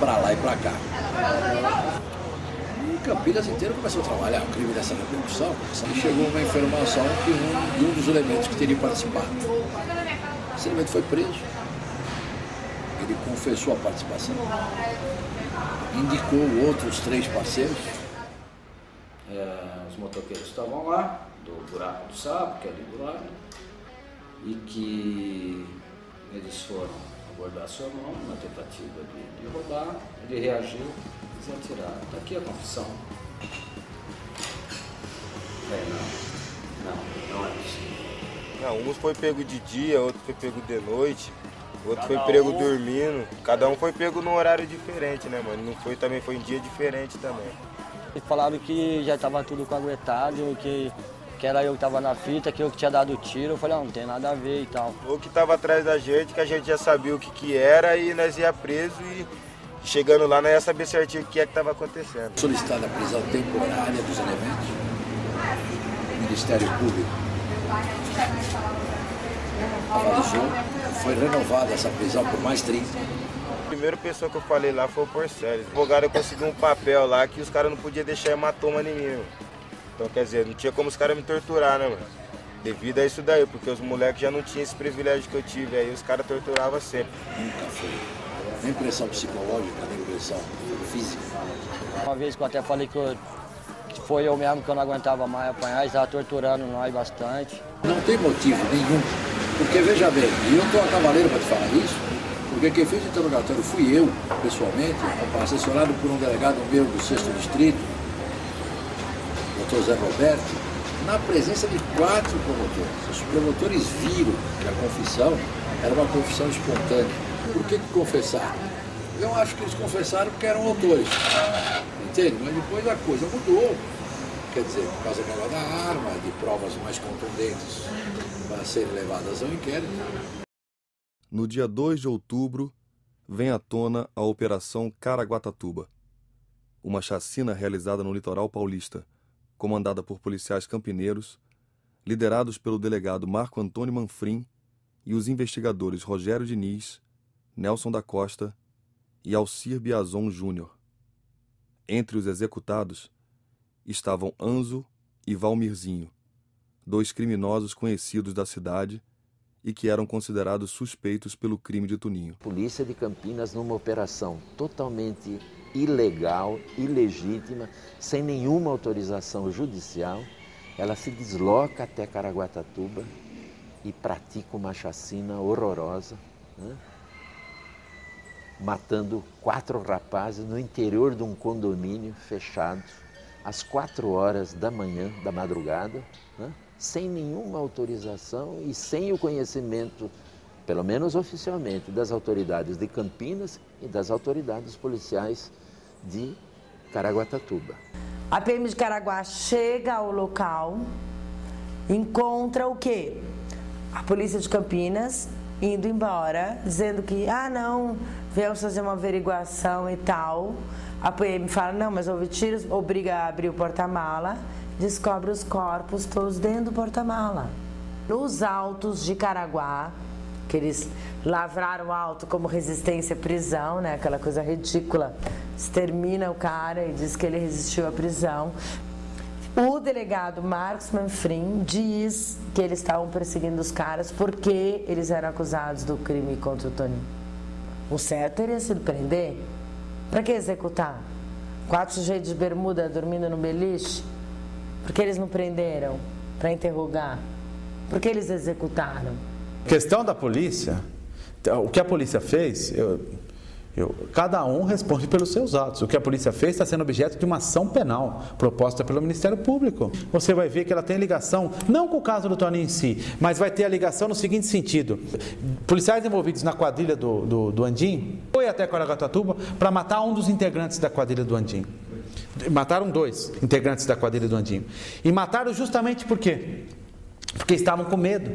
para lá e para cá. E Campinas inteiro começou a trabalhar um crime dessa repercussão. E chegou uma informação que um dos elementos que teria participado. Esse elemento foi preso. Ele confessou a participação. Indicou outros 3 parceiros. Os motoqueiros estavam lá, do buraco do Sapo, que é ali do lado, e que eles foram abordar seu irmão na tentativa de roubar. Ele reagiu, eles atiraram. Está aqui a confissão. Não é isso. Não, um foi pego de dia, outro foi pego de noite, outro foi pego dormindo. Cada um foi pego num horário diferente, né, mano? Não foi, também foi em dia diferente também. Falaram que já estava tudo caguetado, que era eu que estava na fita, que eu que tinha dado o tiro. Eu falei, não tem nada a ver e tal. O que estava atrás da gente, que a gente já sabia o que era e nós ia preso e chegando lá nós ia saber certinho o que é que estava acontecendo. Solicitada a prisão temporária dos elementos, o Ministério Público avalizou, foi renovada essa prisão por mais 30. A primeira pessoa que eu falei lá foi o Porceles. O advogado conseguiu um papel lá que os caras não podiam deixar hematoma em mim. Então, quer dizer, não tinha como os caras me torturar, né, mano? Devido a isso daí, porque os moleques já não tinham esse privilégio que eu tive, aí os caras torturavam sempre. Nunca foi. Nem pressão psicológica, nem pressão física. Uma vez que eu até falei que foi eu mesmo que eu não aguentava mais apanhar, eles estavam torturando nós bastante. Não tem motivo nenhum, porque veja bem, e eu estou a cavaleiro para te falar isso, porque quem fez o interrogatório fui eu, pessoalmente, assessorado por um delegado meu do 6º Distrito, Dr. Zé Roberto, na presença de 4 promotores. Os promotores viram que a confissão era uma confissão espontânea. Por que confessaram? Eu acho que eles confessaram porque eram autores. Entende? Mas depois a coisa mudou. Quer dizer, por causa da arma, de provas mais contundentes para serem levadas ao inquérito. No dia 2 de outubro, vem à tona a Operação Caraguatatuba, uma chacina realizada no litoral paulista, comandada por policiais campineiros, liderados pelo delegado Marco Antônio Manfrim e os investigadores Rogério Diniz, Nelson da Costa e Alcir Biazon Júnior. Entre os executados estavam Anzo e Valmirzinho, 2 criminosos conhecidos da cidade e que eram considerados suspeitos pelo crime de Tuninho. Polícia de Campinas, numa operação totalmente ilegal, ilegítima, sem nenhuma autorização judicial, ela se desloca até Caraguatatuba e pratica uma chacina horrorosa, né? Matando 4 rapazes no interior de um condomínio fechado, às 4 horas da manhã, da madrugada, né? Sem nenhuma autorização e sem o conhecimento, pelo menos oficialmente, das autoridades de Campinas e das autoridades policiais de Caraguatatuba. A PM de Caraguá chega ao local, encontra o quê? A polícia de Campinas indo embora, dizendo que, não, viemos fazer uma averiguação e tal. A PM fala, não, mas houve tiros, obriga a abrir o porta-mala, descobre os corpos todos dentro do porta-mala. Nos autos de Caraguá, que eles lavraram alto como resistência à prisão, né? Aquela coisa ridícula. Extermina o cara e diz que ele resistiu à prisão. O delegado Marcos Manfrim diz que eles estavam perseguindo os caras porque eles eram acusados do crime contra o Toninho. O certo teria sido prender. Para que executar? 4 sujeitos de bermuda dormindo no beliche? Por que eles não prenderam? Para interrogar? Por que eles executaram? Questão da polícia, o que a polícia fez, cada um responde pelos seus atos. O que a polícia fez está sendo objeto de uma ação penal proposta pelo Ministério Público. Você vai ver que ela tem ligação, não com o caso do Toninho em si, mas vai ter a ligação no seguinte sentido. Policiais envolvidos na quadrilha do Andim foi até Caraguatatuba para matar um dos integrantes da quadrilha do Andim. Mataram 2 integrantes da quadrilha do Andim. E mataram justamente por quê? Porque estavam com medo.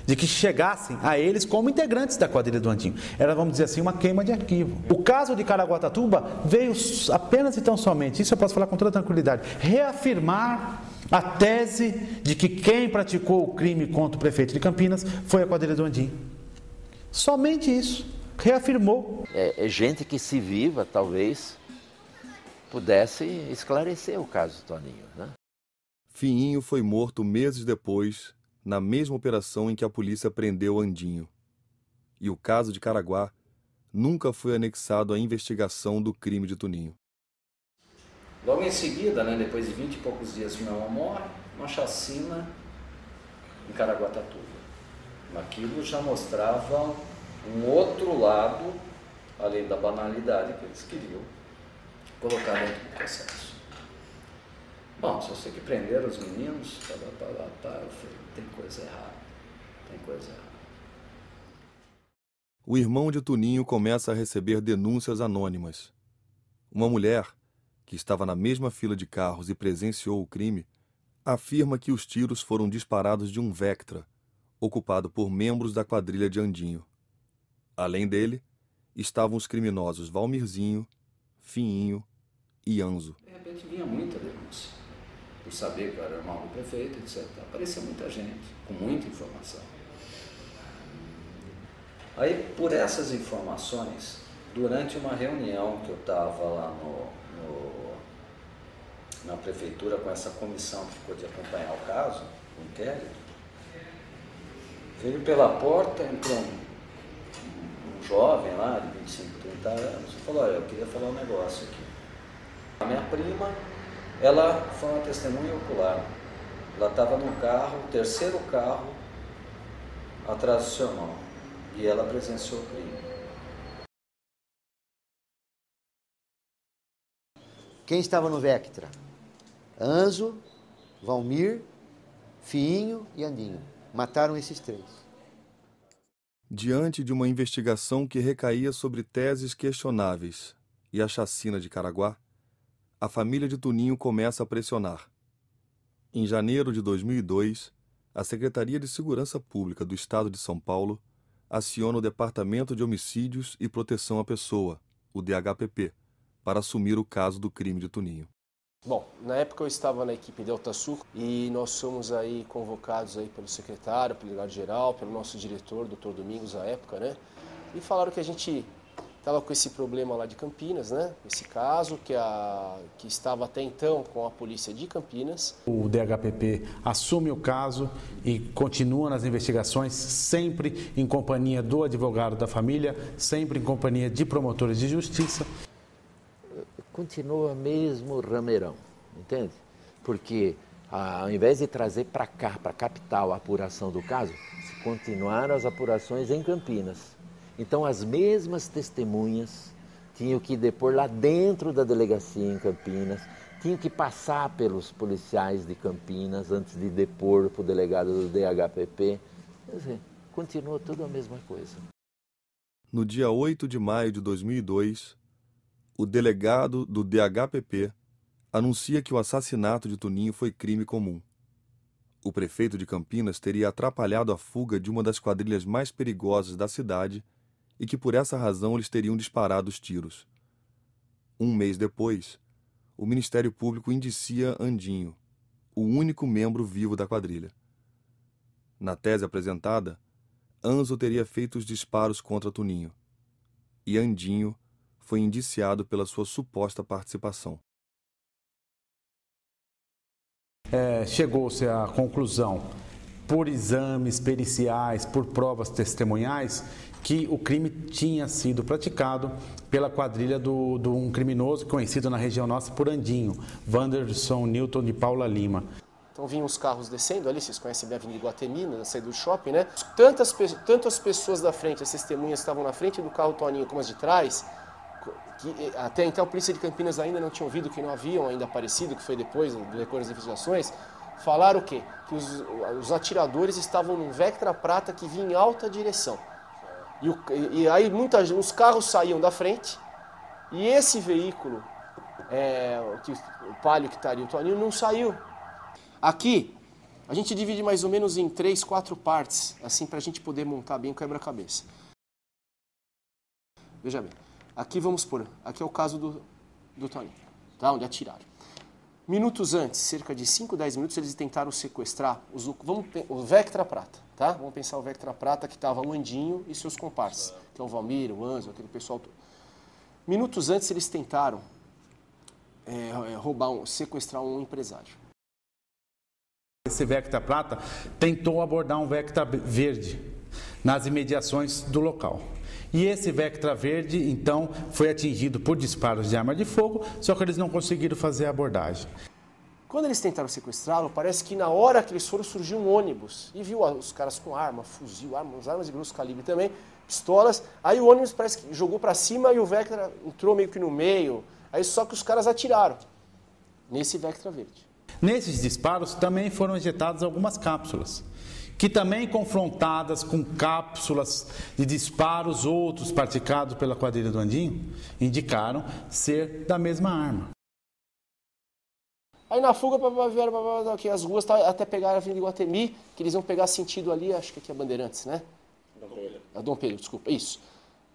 de que chegassem a eles como integrantes da quadrilha do Andinho. Era, vamos dizer assim, uma queima de arquivo. O caso de Caraguatatuba veio apenas e tão somente, isso eu posso falar com toda tranquilidade, reafirmar a tese de que quem praticou o crime contra o prefeito de Campinas foi a quadrilha do Andinho. Somente isso. Reafirmou. É gente que, se viva, talvez pudesse esclarecer o caso do Toninho, né? Fiinho foi morto meses depois, na mesma operação em que a polícia prendeu Andinho. E o caso de Caraguá nunca foi anexado à investigação do crime de Toninho. Logo em seguida, né, depois de 20 e poucos dias que meu irmão morre, uma chacina em Caraguatatuba. Aquilo já mostrava um outro lado, além da banalidade que eles queriam colocar dentro do processo. Bom, se eu sei que prenderam os meninos, eu falei, tem coisa errada, tem coisa errada. O irmão de Toninho começa a receber denúncias anônimas. Uma mulher, que estava na mesma fila de carros e presenciou o crime, afirma que os tiros foram disparados de um Vectra, ocupado por membros da quadrilha de Andinho. Além dele, estavam os criminosos Valmirzinho, Fiinho e Anzo. De repente vinha muita denúncia, por saber que eu era irmão do prefeito, etc. Aparecia muita gente, com muita informação. Aí, por essas informações, durante uma reunião que eu estava lá na prefeitura com essa comissão que ficou de acompanhar o caso, o inquérito, veio pela porta, entrou um jovem lá, de 25, 30 anos, e falou, olha, eu queria falar um negócio aqui. A minha prima, ela foi uma testemunha ocular. Ela estava no carro, o terceiro carro, atrás do seu irmão, e ela presenciou o crime. Quem estava no Vectra? Anzo, Valmir, Fiinho e Andinho. Mataram esses três. Diante de uma investigação que recaía sobre teses questionáveis e a chacina de Caraguá, a família de Toninho começa a pressionar. Em janeiro de 2002, a Secretaria de Segurança Pública do Estado de São Paulo aciona o Departamento de Homicídios e Proteção à Pessoa, o DHPP, para assumir o caso do crime de Toninho. Bom, na época eu estava na equipe Delta Sul e nós fomos aí convocados aí pelo secretário, pelo delegado-geral, pelo nosso diretor, Dr. Domingos, na época, né? E falaram que a gente estava com esse problema lá de Campinas, né? Esse caso que estava até então com a polícia de Campinas. O DHPP assume o caso e continua nas investigações, sempre em companhia do advogado da família, sempre em companhia de promotores de justiça. Continua mesmo rameirão, entende? Porque ao invés de trazer para cá, para a capital, a apuração do caso, continuaram as apurações em Campinas. Então as mesmas testemunhas tinham que depor lá dentro da delegacia em Campinas, tinham que passar pelos policiais de Campinas antes de depor para o delegado do DHPP. Quer dizer, continua tudo a mesma coisa. No dia 8 de maio de 2002, o delegado do DHPP anuncia que o assassinato de Toninho foi crime comum. O prefeito de Campinas teria atrapalhado a fuga de uma das quadrilhas mais perigosas da cidade e que por essa razão eles teriam disparado os tiros. Um mês depois, o Ministério Público indicia Andinho, o único membro vivo da quadrilha. Na tese apresentada, Anzo teria feito os disparos contra Toninho e Andinho foi indiciado pela sua suposta participação. Chegou-se à conclusão, por exames periciais, por provas testemunhais, que o crime tinha sido praticado pela quadrilha de um criminoso conhecido na região nossa por Andinho, Wanderson Newton de Paula Lima. Então vinham os carros descendo ali, vocês conhecem bem a Avenida Iguatemi, na saída do shopping, né? Tanto as pessoas da frente, as testemunhas estavam na frente do carro Toninho como as de trás, que até então a polícia de Campinas ainda não tinha ouvido, que não haviam ainda aparecido, que foi depois do decorrer das investigações, falaram o quê? Que os atiradores estavam num Vectra prata que vinha em alta direção. E aí os carros saíam da frente e esse veículo, o Palio que estaria o Toninho, não saiu. Aqui A gente divide mais ou menos em 3, 4 partes, assim, para a gente poder montar bem o quebra-cabeça. Veja bem, aqui vamos pôr, aqui é o caso do Toninho, tá? Onde atiraram. Minutos antes, cerca de 5, 10 minutos, eles tentaram sequestrar o Vectra Prata, tá? Vamos pensar o Vectra Prata, que estava o Andinho e seus comparsas, que é o Valmir, o Anzo, aquele pessoal todo. Minutos antes, eles tentaram sequestrar um empresário. Esse Vectra Prata tentou abordar um Vectra Verde nas imediações do local. E esse Vectra Verde, então, foi atingido por disparos de arma de fogo, só que eles não conseguiram fazer a abordagem. Quando eles tentaram sequestrá-lo, parece que na hora que eles foram, surgiu um ônibus. E viu os caras com arma, fuzil, armas de grosso calibre também, pistolas. Aí o ônibus parece que jogou para cima e o Vectra entrou meio que no meio. Aí só que os caras atiraram nesse Vectra Verde. Nesses disparos também foram injetadas algumas cápsulas, que também confrontadas com cápsulas de disparos outros praticados pela quadrilha do Andinho, indicaram ser da mesma arma. Aí na fuga, vieram aqui as ruas, até pegar a Avenida Iguatemi, que eles iam pegar sentido ali, acho que aqui é Bandeirantes, né? Dom Pedro. Dom Pedro, desculpa, isso.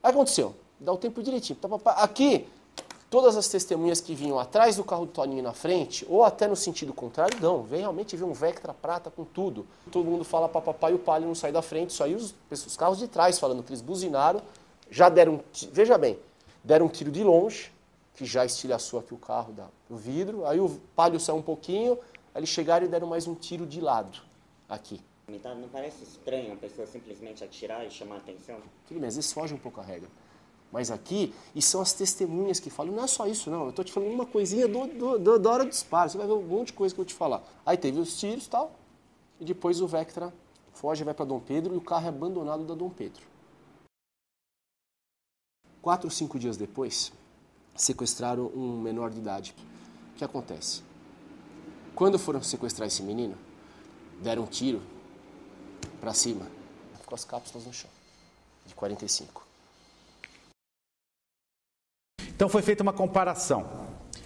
Aí aconteceu, dá o tempo direitinho. Aqui, todas as testemunhas que vinham atrás do carro do Toninho na frente, ou até no sentido contrário, não, realmente vê um Vectra Prata com tudo. Todo mundo fala papapá e o Palio não sai da frente, só aí os carros de trás falando que eles buzinaram, já deram, veja bem, deram um tiro de longe, que já estilhaçou aqui o carro do vidro, aí o Palio saiu um pouquinho, aí eles chegaram e deram mais um tiro de lado, aqui. Não parece estranho a pessoa simplesmente atirar e chamar a atenção? Tudo bem, às vezes foge um pouco a regra. Mas aqui, e são as testemunhas que falam, não é só isso não, eu estou te falando uma coisinha da hora do disparo, você vai ver um monte de coisa que eu vou te falar. Aí teve os tiros e tal, e depois o Vectra foge, vai para Dom Pedro e o carro é abandonado da Dom Pedro. 4 ou 5 dias depois, sequestraram um menor de idade. O que acontece? Quando foram sequestrar esse menino, deram um tiro para cima, ficou as cápsulas no chão, de 45. Então foi feita uma comparação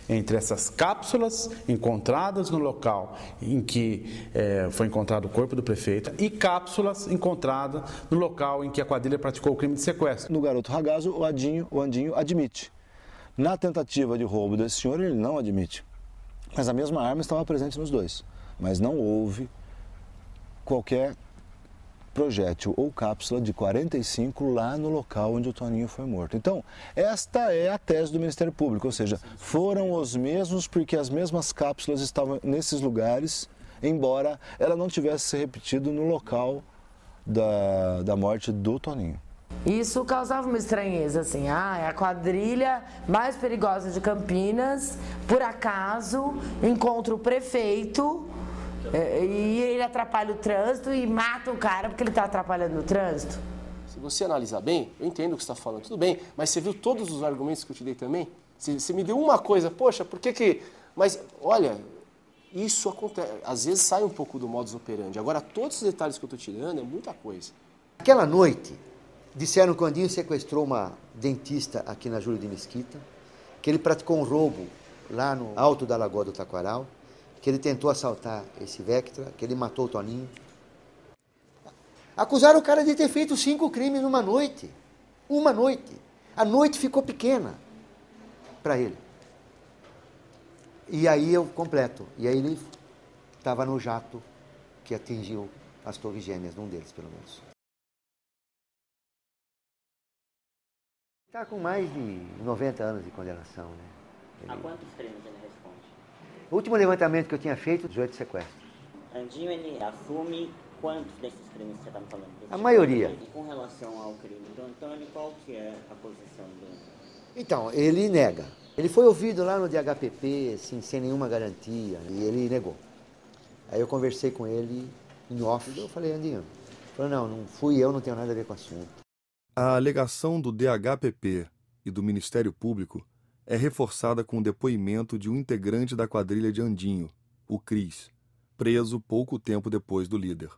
entre essas cápsulas encontradas no local em que foi encontrado o corpo do prefeito e cápsulas encontradas no local em que a quadrilha praticou o crime de sequestro. No garoto Ragazzo, o Andinho admite. Na tentativa de roubo desse senhor, ele não admite. Mas a mesma arma estava presente nos dois. Mas não houve qualquer projétil ou cápsula de 45 lá no local onde o Toninho foi morto. Então, esta é a tese do Ministério Público, ou seja, foram os mesmos porque as mesmas cápsulas estavam nesses lugares, embora ela não tivesse se repetido no local da morte do Toninho. Isso causava uma estranheza, assim, é a quadrilha mais perigosa de Campinas, por acaso encontra o prefeito e ele atrapalha o trânsito e mata o cara porque ele está atrapalhando o trânsito. Se você analisar bem, eu entendo o que você está falando, tudo bem, mas você viu todos os argumentos que eu te dei também? Você me deu uma coisa, poxa, por que... Mas, olha, isso acontece, às vezes sai um pouco do modus operandi. Agora, todos os detalhes que eu estou te dando é muita coisa. Aquela noite, disseram que o Andinho sequestrou uma dentista aqui na Júlio de Mesquita, que ele praticou um roubo lá no alto da Lagoa do Taquaral, que ele tentou assaltar esse Vectra, que ele matou o Toninho. Acusaram o cara de ter feito 5 crimes numa noite. Uma noite. A noite ficou pequena para ele. E aí eu completo. E aí ele estava no jato que atingiu as Torres Gêmeas, num deles pelo menos. Está com mais de 90 anos de condenação, né? A quantos crimes ele responde? O último levantamento que eu tinha feito, 18 sequestros. Andinho, ele assume quantos desses crimes você está me falando? A maioria. E com relação ao crime do Antônio, qual que é a posição do... Então, ele nega. Ele foi ouvido lá no DHPP, assim, sem nenhuma garantia, e ele negou. Aí eu conversei com ele em off, eu falei, Andinho, ele falou, não fui eu, não tenho nada a ver com o assunto. A alegação do DHPP e do Ministério Público é reforçada com o depoimento de um integrante da quadrilha de Andinho, o Cris, preso pouco tempo depois do líder.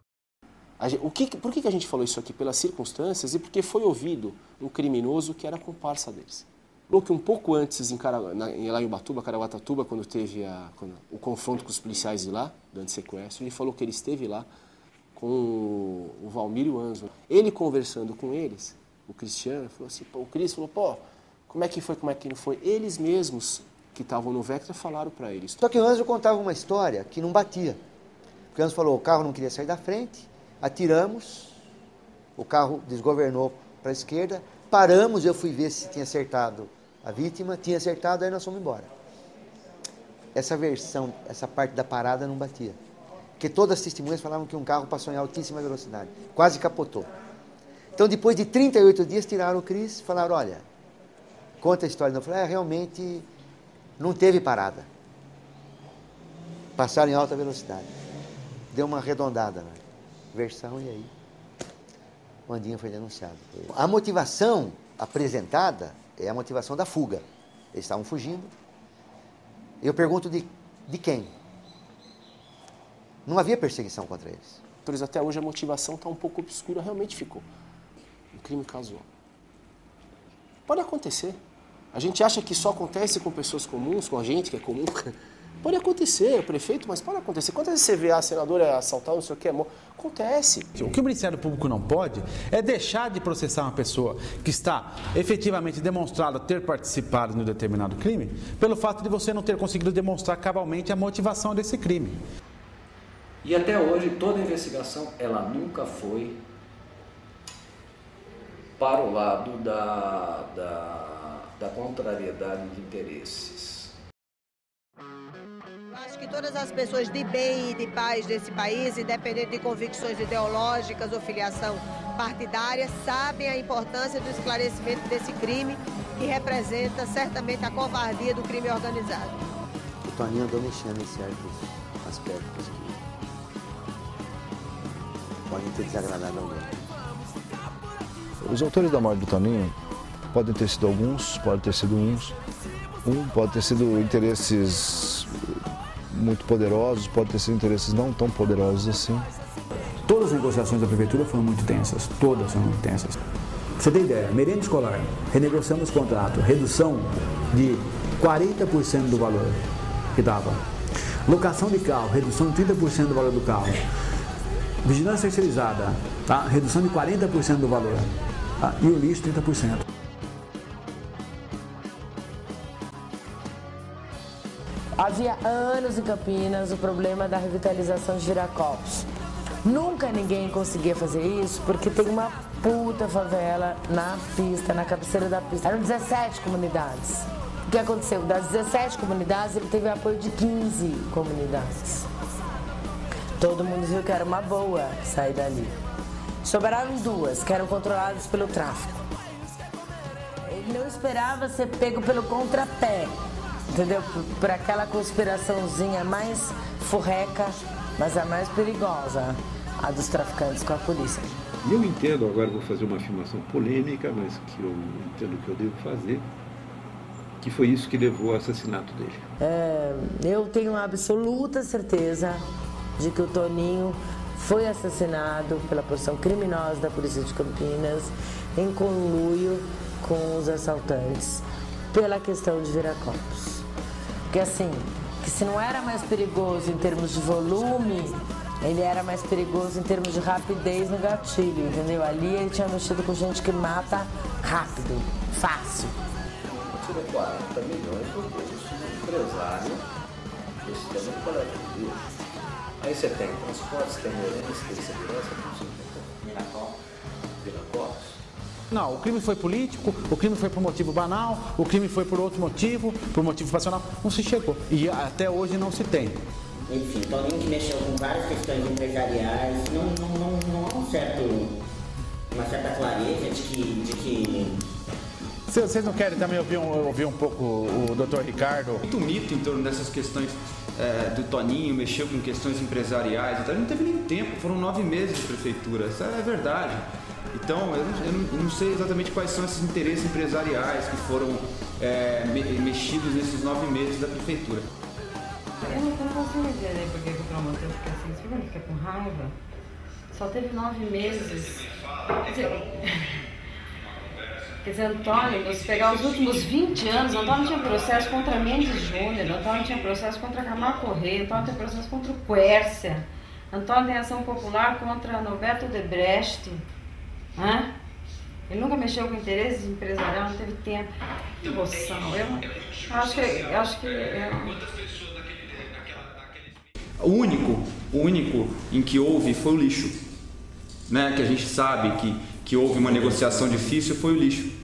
Por que a gente falou isso aqui? Pelas circunstâncias e porque foi ouvido um criminoso que era comparsa deles. Falou que um pouco antes, lá em Ubatuba, Caraguatatuba, quando teve o confronto com os policiais de lá, dando sequestro, ele falou que ele esteve lá com o Valmir e o Anzo. Ele conversando com eles, o Cristiano, falou assim, o Cris falou, como é que foi, como é que não foi? Eles mesmos que estavam no Vectra falaram para eles. Só que o Anzo contava uma história que não batia. Porque o Anzo falou, o carro não queria sair da frente, atiramos, o carro desgovernou para a esquerda, paramos, eu fui ver se tinha acertado a vítima, tinha acertado, aí nós fomos embora. Essa versão, essa parte da parada não batia. Porque todas as testemunhas falavam que um carro passou em altíssima velocidade, quase capotou. Então, depois de 38 dias, tiraram o Cris e falaram, olha, conta a história. Eu falei, realmente não teve parada. Passaram em alta velocidade. Deu uma arredondada na versão e aí o Andinho foi denunciado. A motivação apresentada é a motivação da fuga. Eles estavam fugindo. Eu pergunto de quem? Não havia perseguição contra eles. Até hoje a motivação está um pouco obscura, realmente ficou. Um crime casual. Pode acontecer. A gente acha que só acontece com pessoas comuns, com a gente que é comum. Pode acontecer, o prefeito, mas pode acontecer. Quantas vezes você vê a senadora assaltar, não sei o que, acontece. O que o Ministério Público não pode é deixar de processar uma pessoa que está efetivamente demonstrada ter participado de um determinado crime, pelo fato de você não ter conseguido demonstrar cabalmente a motivação desse crime. E até hoje, toda investigação, ela nunca foi para o lado da contrariedade de interesses. Eu acho que todas as pessoas de bem e de paz desse país, independente de convicções ideológicas ou filiação partidária, sabem a importância do esclarecimento desse crime, que representa certamente a covardia do crime organizado. O Toninho andou mexendo em certos aspectos que podem ter desagradado alguém. Os autores da morte do Toninho podem ter sido alguns, podem ter sido uns. Pode ter sido interesses muito poderosos, pode ter sido interesses não tão poderosos assim. Todas as negociações da prefeitura foram muito tensas, todas foram muito tensas. Pra você ter ideia, merenda escolar, renegociamos o contrato, redução de 40% do valor que dava. Locação de carro, redução de 30% do valor do carro. Vigilância terceirizada, tá? Redução de 40% do valor. Tá? E o lixo, 30%. Havia anos em Campinas o problema da revitalização de Viracopos. Nunca ninguém conseguia fazer isso porque tem uma puta favela na pista, na cabeceira da pista. Eram 17 comunidades. O que aconteceu? Das 17 comunidades, ele teve apoio de 15 comunidades. Todo mundo viu que era uma boa sair dali. Sobraram duas, que eram controladas pelo tráfico. Ele não esperava ser pego pelo contrapé, entendeu? Por aquela conspiraçãozinha mais furreca, mas a mais perigosa, a dos traficantes com a polícia. E eu entendo, agora vou fazer uma afirmação polêmica, mas que eu entendo que eu devo fazer, que foi isso que levou ao assassinato dele. Eu tenho absoluta certeza de que o Toninho foi assassinado pela porção criminosa da Polícia de Campinas em conluio com os assaltantes pela questão de Viracopos. Porque assim, que se não era mais perigoso em termos de volume, ele era mais perigoso em termos de rapidez no gatilho, entendeu? Ali ele tinha mexido com gente que mata rápido, fácil. Tirou 40 milhões porque isso é um empresário do sistema de coleta de lixo. Aí você tem transportes, tem merenda, tem segurança, tem Viracopos. Não, o crime foi político, o crime foi por motivo banal, o crime foi por outro motivo, por motivo passional, não se chegou. E até hoje não se tem. Enfim, Toninho que mexeu com várias questões empresariais, não há uma certa clareza de que... Vocês não querem também ouvir um pouco o Dr. Ricardo? Muito mito em torno dessas questões do Toninho, mexeu com questões empresariais, então ele não teve nem tempo, foram 9 meses de prefeitura, isso é verdade. Então, eu não sei exatamente quais são esses interesses empresariais que foram mexidos nesses 9 meses da prefeitura. Eu não consigo entender por que o promotor fica assim. Você não fica com raiva? Só teve 9 meses. Quer dizer, Antônio, se pegar os últimos 20 anos, Antônio tinha processo contra Mendes Júnior, Antônio tinha processo contra Camargo Correia, Antônio tem processo contra o Quércia, Antônio tem ação popular contra Norberto Debrecht. Ele nunca mexeu com interesses empresariais, não teve tempo. Que emoção. Eu acho que O único em que houve foi o lixo, né? Que a gente sabe que houve uma negociação difícil foi o lixo.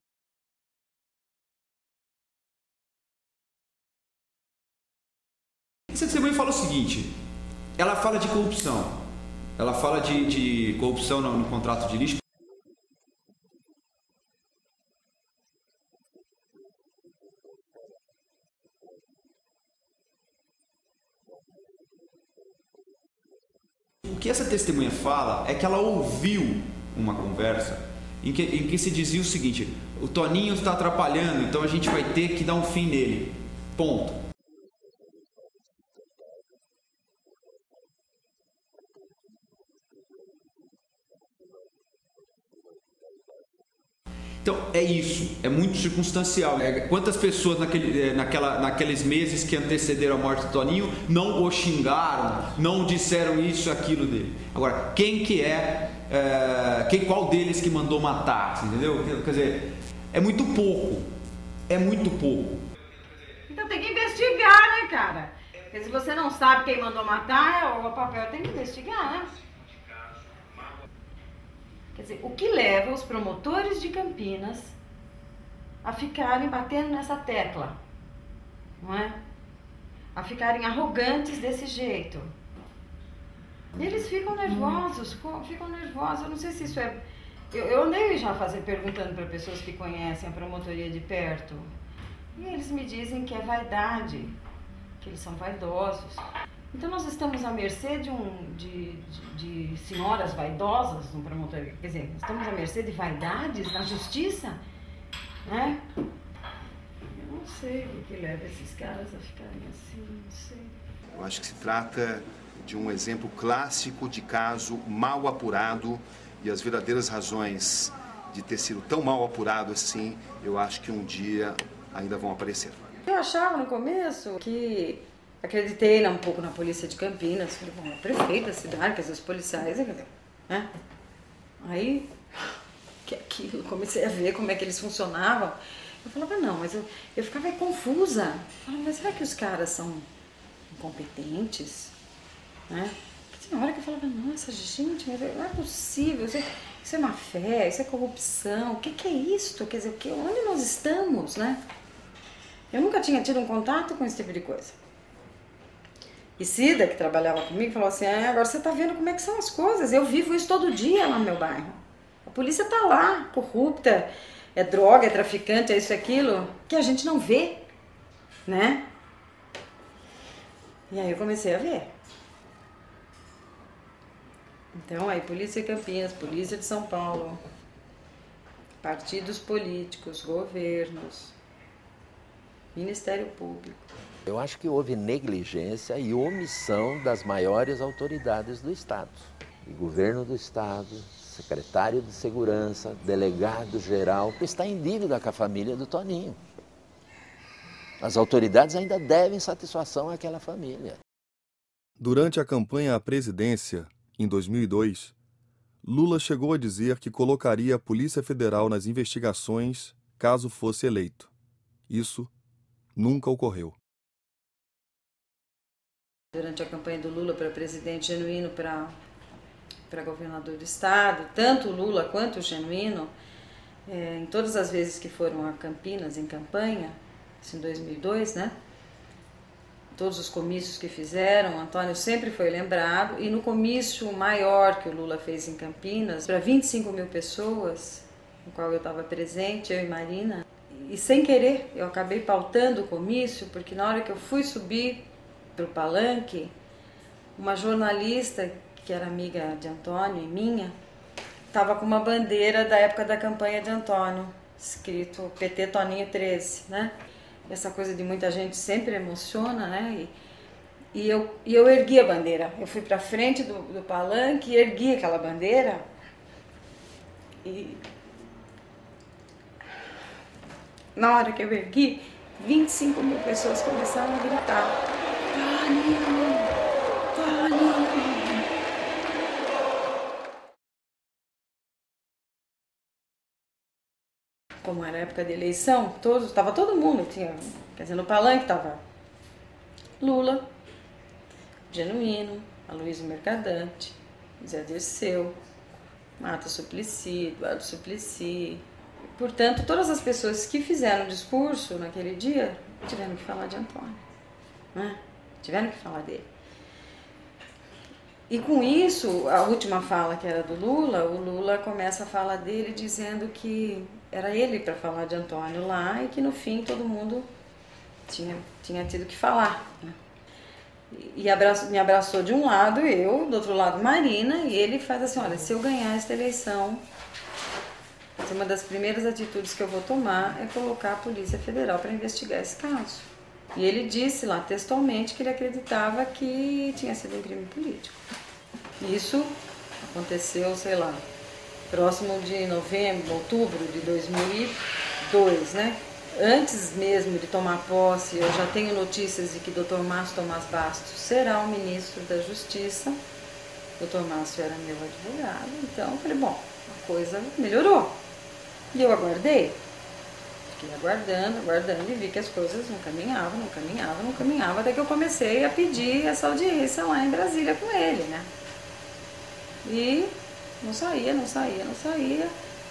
Essa testemunha fala o seguinte, ela fala de corrupção, ela fala de corrupção no contrato de lixo. O que essa testemunha fala é que ela ouviu uma conversa em que se dizia o seguinte: o Toninho está atrapalhando, então a gente vai ter que dar um fim nele. Ponto. Então, é isso, é muito circunstancial. Quantas pessoas naqueles meses que antecederam a morte do Toninho não o xingaram, não disseram isso e aquilo dele. Agora, qual deles que mandou matar, entendeu? Quer dizer, é muito pouco, Então tem que investigar, né, cara? Porque se você não sabe quem mandou matar, o papel tem que investigar, né? Quer dizer, o que leva os promotores de Campinas a ficarem batendo nessa tecla, não é? A ficarem arrogantes desse jeito. E eles ficam nervosos, eu não sei se isso é... Eu andei já perguntando para pessoas que conhecem a promotoria de perto, e eles me dizem que é vaidade, que eles são vaidosos. Então nós estamos à mercê de senhoras vaidosas no promotoria, quer dizer, estamos à mercê de vaidades na justiça, né? Eu não sei o que leva esses caras a ficarem assim, não sei. Eu acho que se trata de um exemplo clássico de caso mal apurado, e as verdadeiras razões de ter sido tão mal apurado assim, eu acho que um dia ainda vão aparecer. Eu achava no começo que... Acreditei um pouco na polícia de Campinas, falei, bom, é prefeito da cidade, quer dizer, os policiais, né? Aí, que aquilo, comecei a ver como é que eles funcionavam. Eu falava, não, mas eu ficava confusa. Eu falava, mas será que os caras são incompetentes? Né? Tinha hora que eu falava, nossa, gente, mas não é possível, isso é má fé, isso é corrupção, o que é isto? Quer dizer, onde nós estamos, né? Eu nunca tinha tido um contato com esse tipo de coisa. E Cida, que trabalhava comigo, falou assim, agora você tá vendo como é que são as coisas, eu vivo isso todo dia lá no meu bairro. A polícia tá lá, corrupta, é droga, é traficante, é isso, aquilo, que a gente não vê, né? E aí eu comecei a ver. Então aí Polícia de Campinas, Polícia de São Paulo, partidos políticos, governos, Ministério Público. Eu acho que houve negligência e omissão das maiores autoridades do Estado. O governo do Estado, secretário de Segurança, delegado-geral, está em dívida com a família do Toninho. As autoridades ainda devem satisfação àquela família. Durante a campanha à presidência, em 2002, Lula chegou a dizer que colocaria a Polícia Federal nas investigações caso fosse eleito. Isso nunca ocorreu. Durante a campanha do Lula para presidente, Genuíno para governador do estado, tanto o Lula quanto o Genuíno, em todas as vezes que foram a Campinas em campanha, isso em 2002, né? Todos os comícios que fizeram, o Antônio sempre foi lembrado, e no comício maior que o Lula fez em Campinas, para 25 mil pessoas, no qual eu estava presente, eu e Marina, e sem querer eu acabei pautando o comício, porque na hora que eu fui subir para o palanque, uma jornalista que era amiga de Antônio e minha, estava com uma bandeira da época da campanha de Antônio, escrito PT Toninho 13, né? Essa coisa de muita gente sempre emociona, né? E eu ergui a bandeira, eu fui para frente do palanque e ergui aquela bandeira, e Na hora que eu ergui, 25 mil pessoas começaram a gritar: Toninho! Toninho! Como era a época de eleição, estava todo mundo, quer dizer, no palanque estava Lula, Genuíno, Aloysio Mercadante, Zé Dirceu, Marta Suplicy, Eduardo Suplicy. Portanto, todas as pessoas que fizeram o discurso naquele dia tiveram que falar de Antônio, né? Tiveram que falar dele. E com isso, a última fala, que era do Lula, o Lula começa a fala dele dizendo que era ele para falar de Antônio lá e que no fim todo mundo tinha tido que falar, né? E me abraçou de um lado, eu, do outro lado Marina, e ele faz assim: olha, se eu ganhar esta eleição, uma das primeiras atitudes que eu vou tomar é colocar a Polícia Federal para investigar esse caso. E ele disse lá textualmente que ele acreditava que tinha sido um crime político. Isso aconteceu, sei lá, próximo de novembro, outubro de 2002, né? Antes mesmo de tomar posse, eu já tenho notícias de que Dr. Márcio Tomás Bastos será o ministro da Justiça. Dr. Márcio era meu advogado, então eu falei, bom, a coisa melhorou. E eu aguardei. Fiquei aguardando e vi que as coisas não caminhavam, até que eu comecei a pedir essa audiência lá em Brasília com ele, né? E não saía.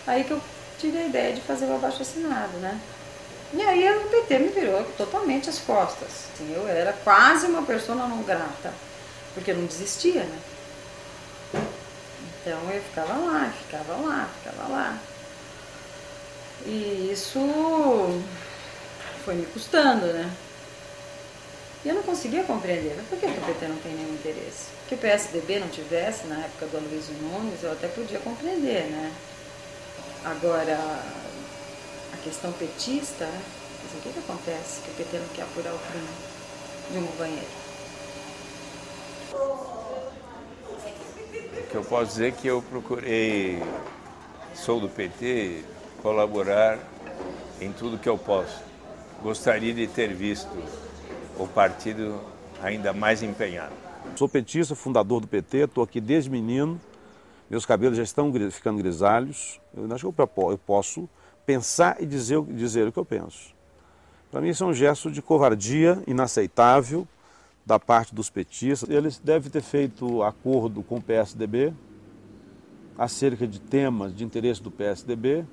Aí que eu tive a ideia de fazer o abaixo-assinado, né? E aí o PT me virou totalmente as costas. Assim, eu era quase uma persona não grata, porque eu não desistia, né? Então eu ficava lá. E isso foi me custando, né? E eu não conseguia compreender. Mas por que o PT não tem nenhum interesse? Que o PSDB não tivesse, na época do Aloysio Nunes, eu até podia compreender, né? Agora, a questão petista, né? Mas o que acontece que o PT não quer apurar o crime de um companheiro? O que eu posso dizer é que eu procurei, sou do PT, colaborar em tudo que eu posso. Gostaria de ter visto o partido ainda mais empenhado. Sou petista, fundador do PT, estou aqui desde menino, meus cabelos já estão ficando grisalhos, eu acho que eu posso pensar e dizer o que eu penso. Para mim isso é um gesto de covardia inaceitável da parte dos petistas. Eles devem ter feito acordo com o PSDB acerca de temas de interesse do PSDB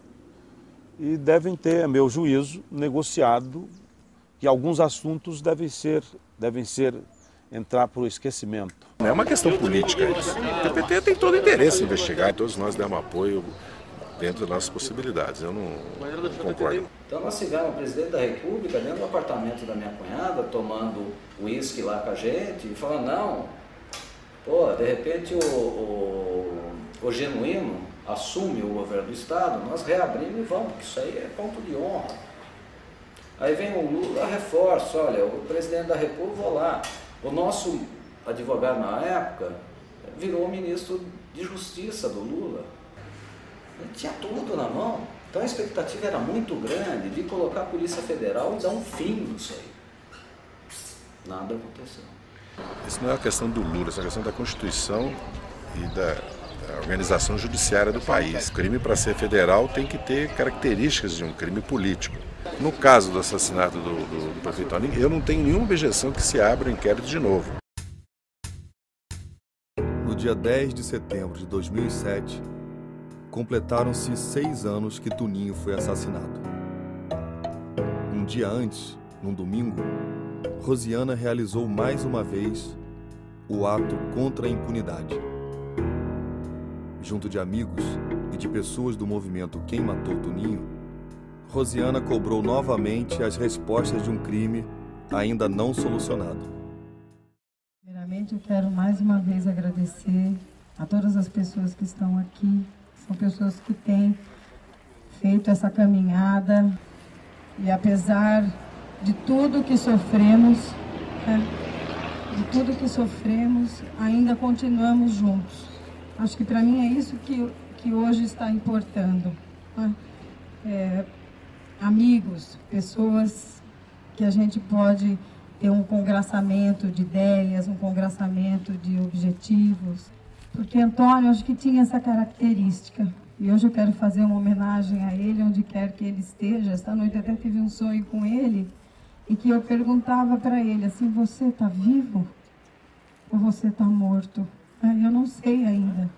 e devem ter, a meu juízo, negociado que alguns assuntos devem entrar para o esquecimento. Não é uma questão política isso. O PT tem todo o interesse em investigar e todos nós demos apoio dentro das nossas possibilidades. Eu não concordo. Então nós tivemos o presidente da República dentro do apartamento da minha cunhada, tomando uísque lá com a gente e falando, não, pô, de repente o Genuíno assume o governo do Estado, nós reabrimos e vamos, porque isso aí é ponto de honra. Aí vem o Lula, reforça, olha, o presidente da República, vou lá. O nosso advogado na época virou o ministro de Justiça do Lula. Ele tinha tudo na mão. Então a expectativa era muito grande de colocar a Polícia Federal e dar um fim nisso aí. Nada aconteceu. Isso não é uma questão do Lula, isso é uma questão da Constituição e da organização judiciária do país. O crime, para ser federal, tem que ter características de um crime político. No caso do assassinato do prefeito Toninho, eu não tenho nenhuma objeção que se abra o inquérito de novo. No dia 10 de setembro de 2007, completaram-se 6 anos que Toninho foi assassinado. Um dia antes, num domingo, Rosiana realizou mais uma vez o ato contra a impunidade. Junto de amigos e de pessoas do movimento Quem Matou Toninho, Rosiana cobrou novamente as respostas de um crime ainda não solucionado. Primeiramente, eu quero mais uma vez agradecer a todas as pessoas que estão aqui. São pessoas que têm feito essa caminhada e apesar de tudo que sofremos, ainda continuamos juntos. Acho que para mim é isso que hoje está importando. amigos, pessoas que a gente pode ter um congraçamento de ideias, um congraçamento de objetivos, porque Antônio acho que tinha essa característica. E hoje eu quero fazer uma homenagem a ele, onde quer que ele esteja. Esta noite até tive um sonho com ele, e que eu perguntava para ele assim, você está vivo ou você está morto? Eu não sei ainda,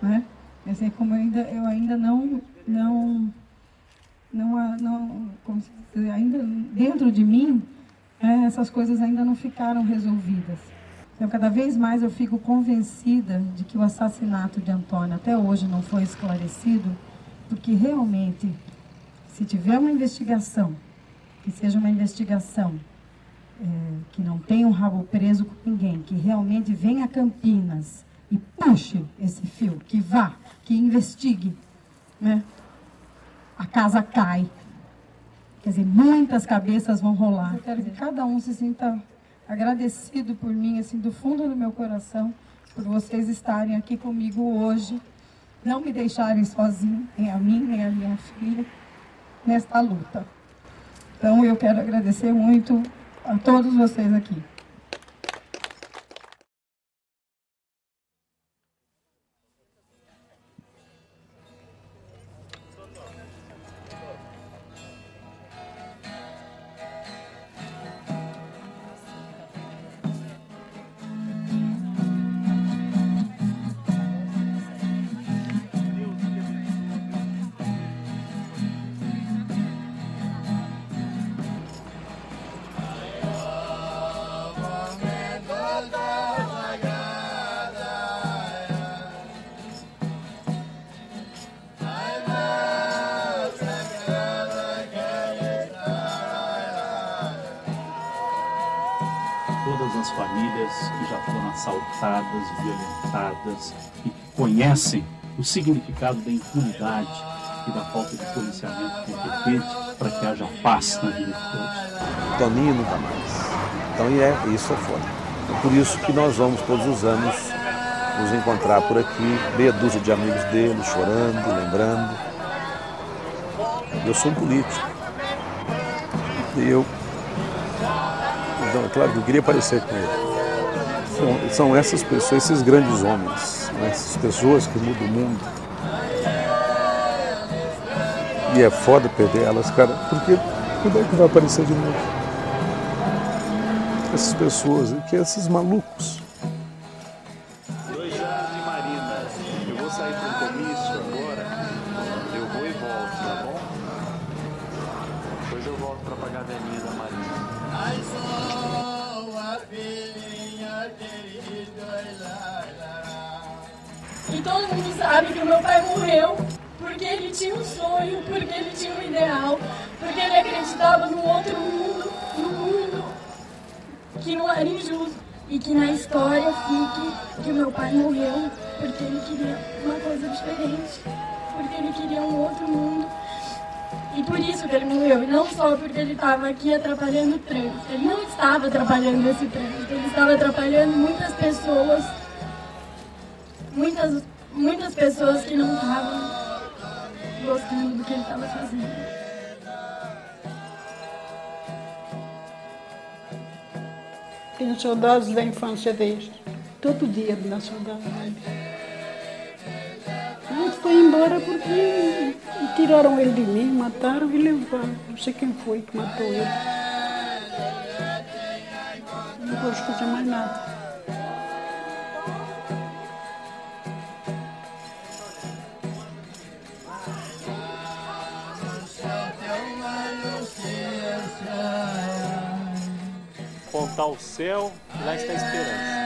né? Assim, como eu ainda não como se diz, ainda dentro de mim, essas coisas ainda não ficaram resolvidas. Então, cada vez mais eu fico convencida de que o assassinato de Antônio até hoje não foi esclarecido, porque realmente, se tiver uma investigação, que seja uma investigação que não tenha um rabo preso com ninguém, que realmente venha a Campinas e puxe esse fio, que vá, que investigue, né? A casa cai. Quer dizer, muitas cabeças vão rolar. Eu quero que cada um se sinta agradecido por mim, assim, do fundo do meu coração, por vocês estarem aqui comigo hoje, não me deixarem sozinho, nem a mim, nem a minha filha, nesta luta. Então, eu quero agradecer muito a todos vocês aqui. Todas as famílias que já foram assaltadas, violentadas e que conhecem o significado da impunidade e da falta de policiamento competente para que haja paz na vida de todos. Toninho nunca mais. Então isso é foda. É por isso que nós vamos todos os anos nos encontrar por aqui, meia dúzia de amigos dele, chorando, lembrando. Eu sou um político. Então, é claro que eu queria parecer com ele. São essas pessoas, esses grandes homens, né? Essas pessoas que mudam o mundo. E é foda perder elas, cara, porque quando é que vai aparecer de novo? Essas pessoas, esses malucos. 2 anos de Marina. Eu vou sair para um comício agora. Eu vou e volto, tá bom? Depois eu volto para pagar a velhinha da Marina. E todo mundo sabe que o meu pai morreu porque ele tinha um sonho, porque ele tinha um ideal, porque ele acreditava num outro mundo, num mundo que não era injusto. E que na história fique que o meu pai morreu porque ele queria uma coisa diferente, porque ele queria um outro mundo. E por isso que ele morreu, e não só porque ele estava aqui atrapalhando o trânsito. Ele não estava atrapalhando esse trânsito, ele estava atrapalhando muitas pessoas, muitas pessoas que não estavam gostando do que ele estava fazendo. Tenho saudades da infância dele. Todo dia me dá saudade dele. Ele foi embora porque tiraram ele de mim, mataram e levaram. Não sei quem foi que matou ele. Não posso fazer mais nada. Apontar o céu, lá está a esperança.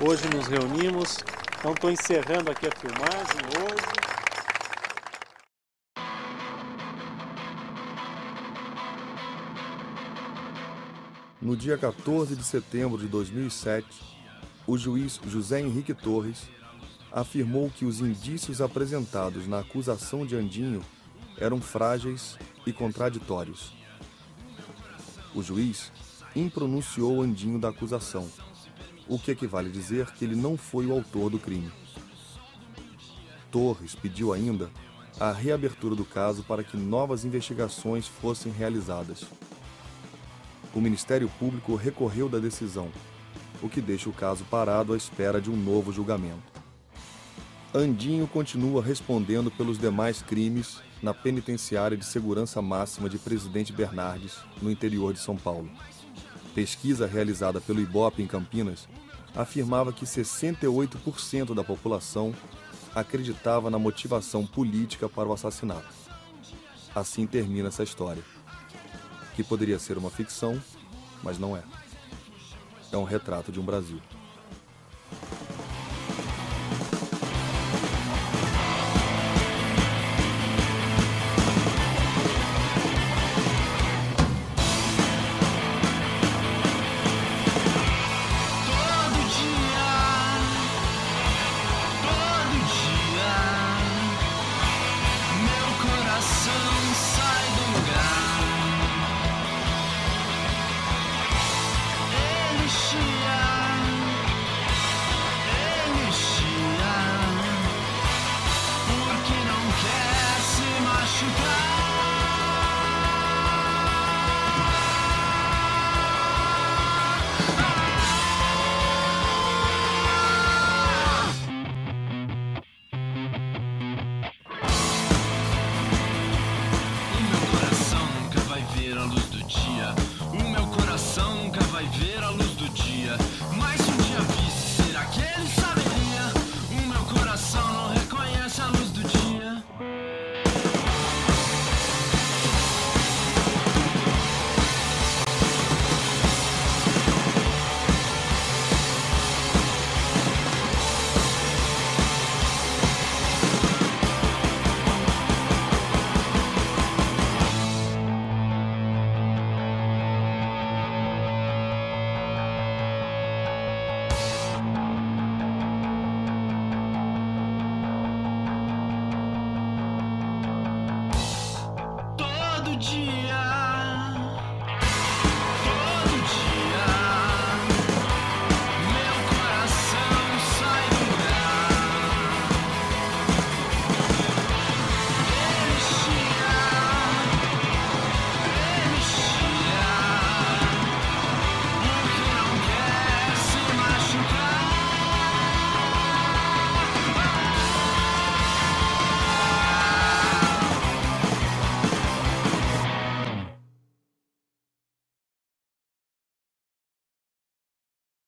Hoje nos reunimos, então estou encerrando aqui a filmagem hoje. No dia 14 de setembro de 2007, o juiz José Henrique Torres afirmou que os indícios apresentados na acusação de Andinho eram frágeis e contraditórios. O juiz impronunciou Andinho da acusação, o que equivale a dizer que ele não foi o autor do crime. Torres pediu ainda a reabertura do caso para que novas investigações fossem realizadas. O Ministério Público recorreu da decisão, o que deixa o caso parado à espera de um novo julgamento. Andinho continua respondendo pelos demais crimes na penitenciária de segurança máxima de Presidente Bernardes, no interior de São Paulo. Pesquisa realizada pelo IBOPE em Campinas afirmava que 68% da população acreditava na motivação política para o assassinato. Assim termina essa história, que poderia ser uma ficção, mas não é. É um retrato de um Brasil. She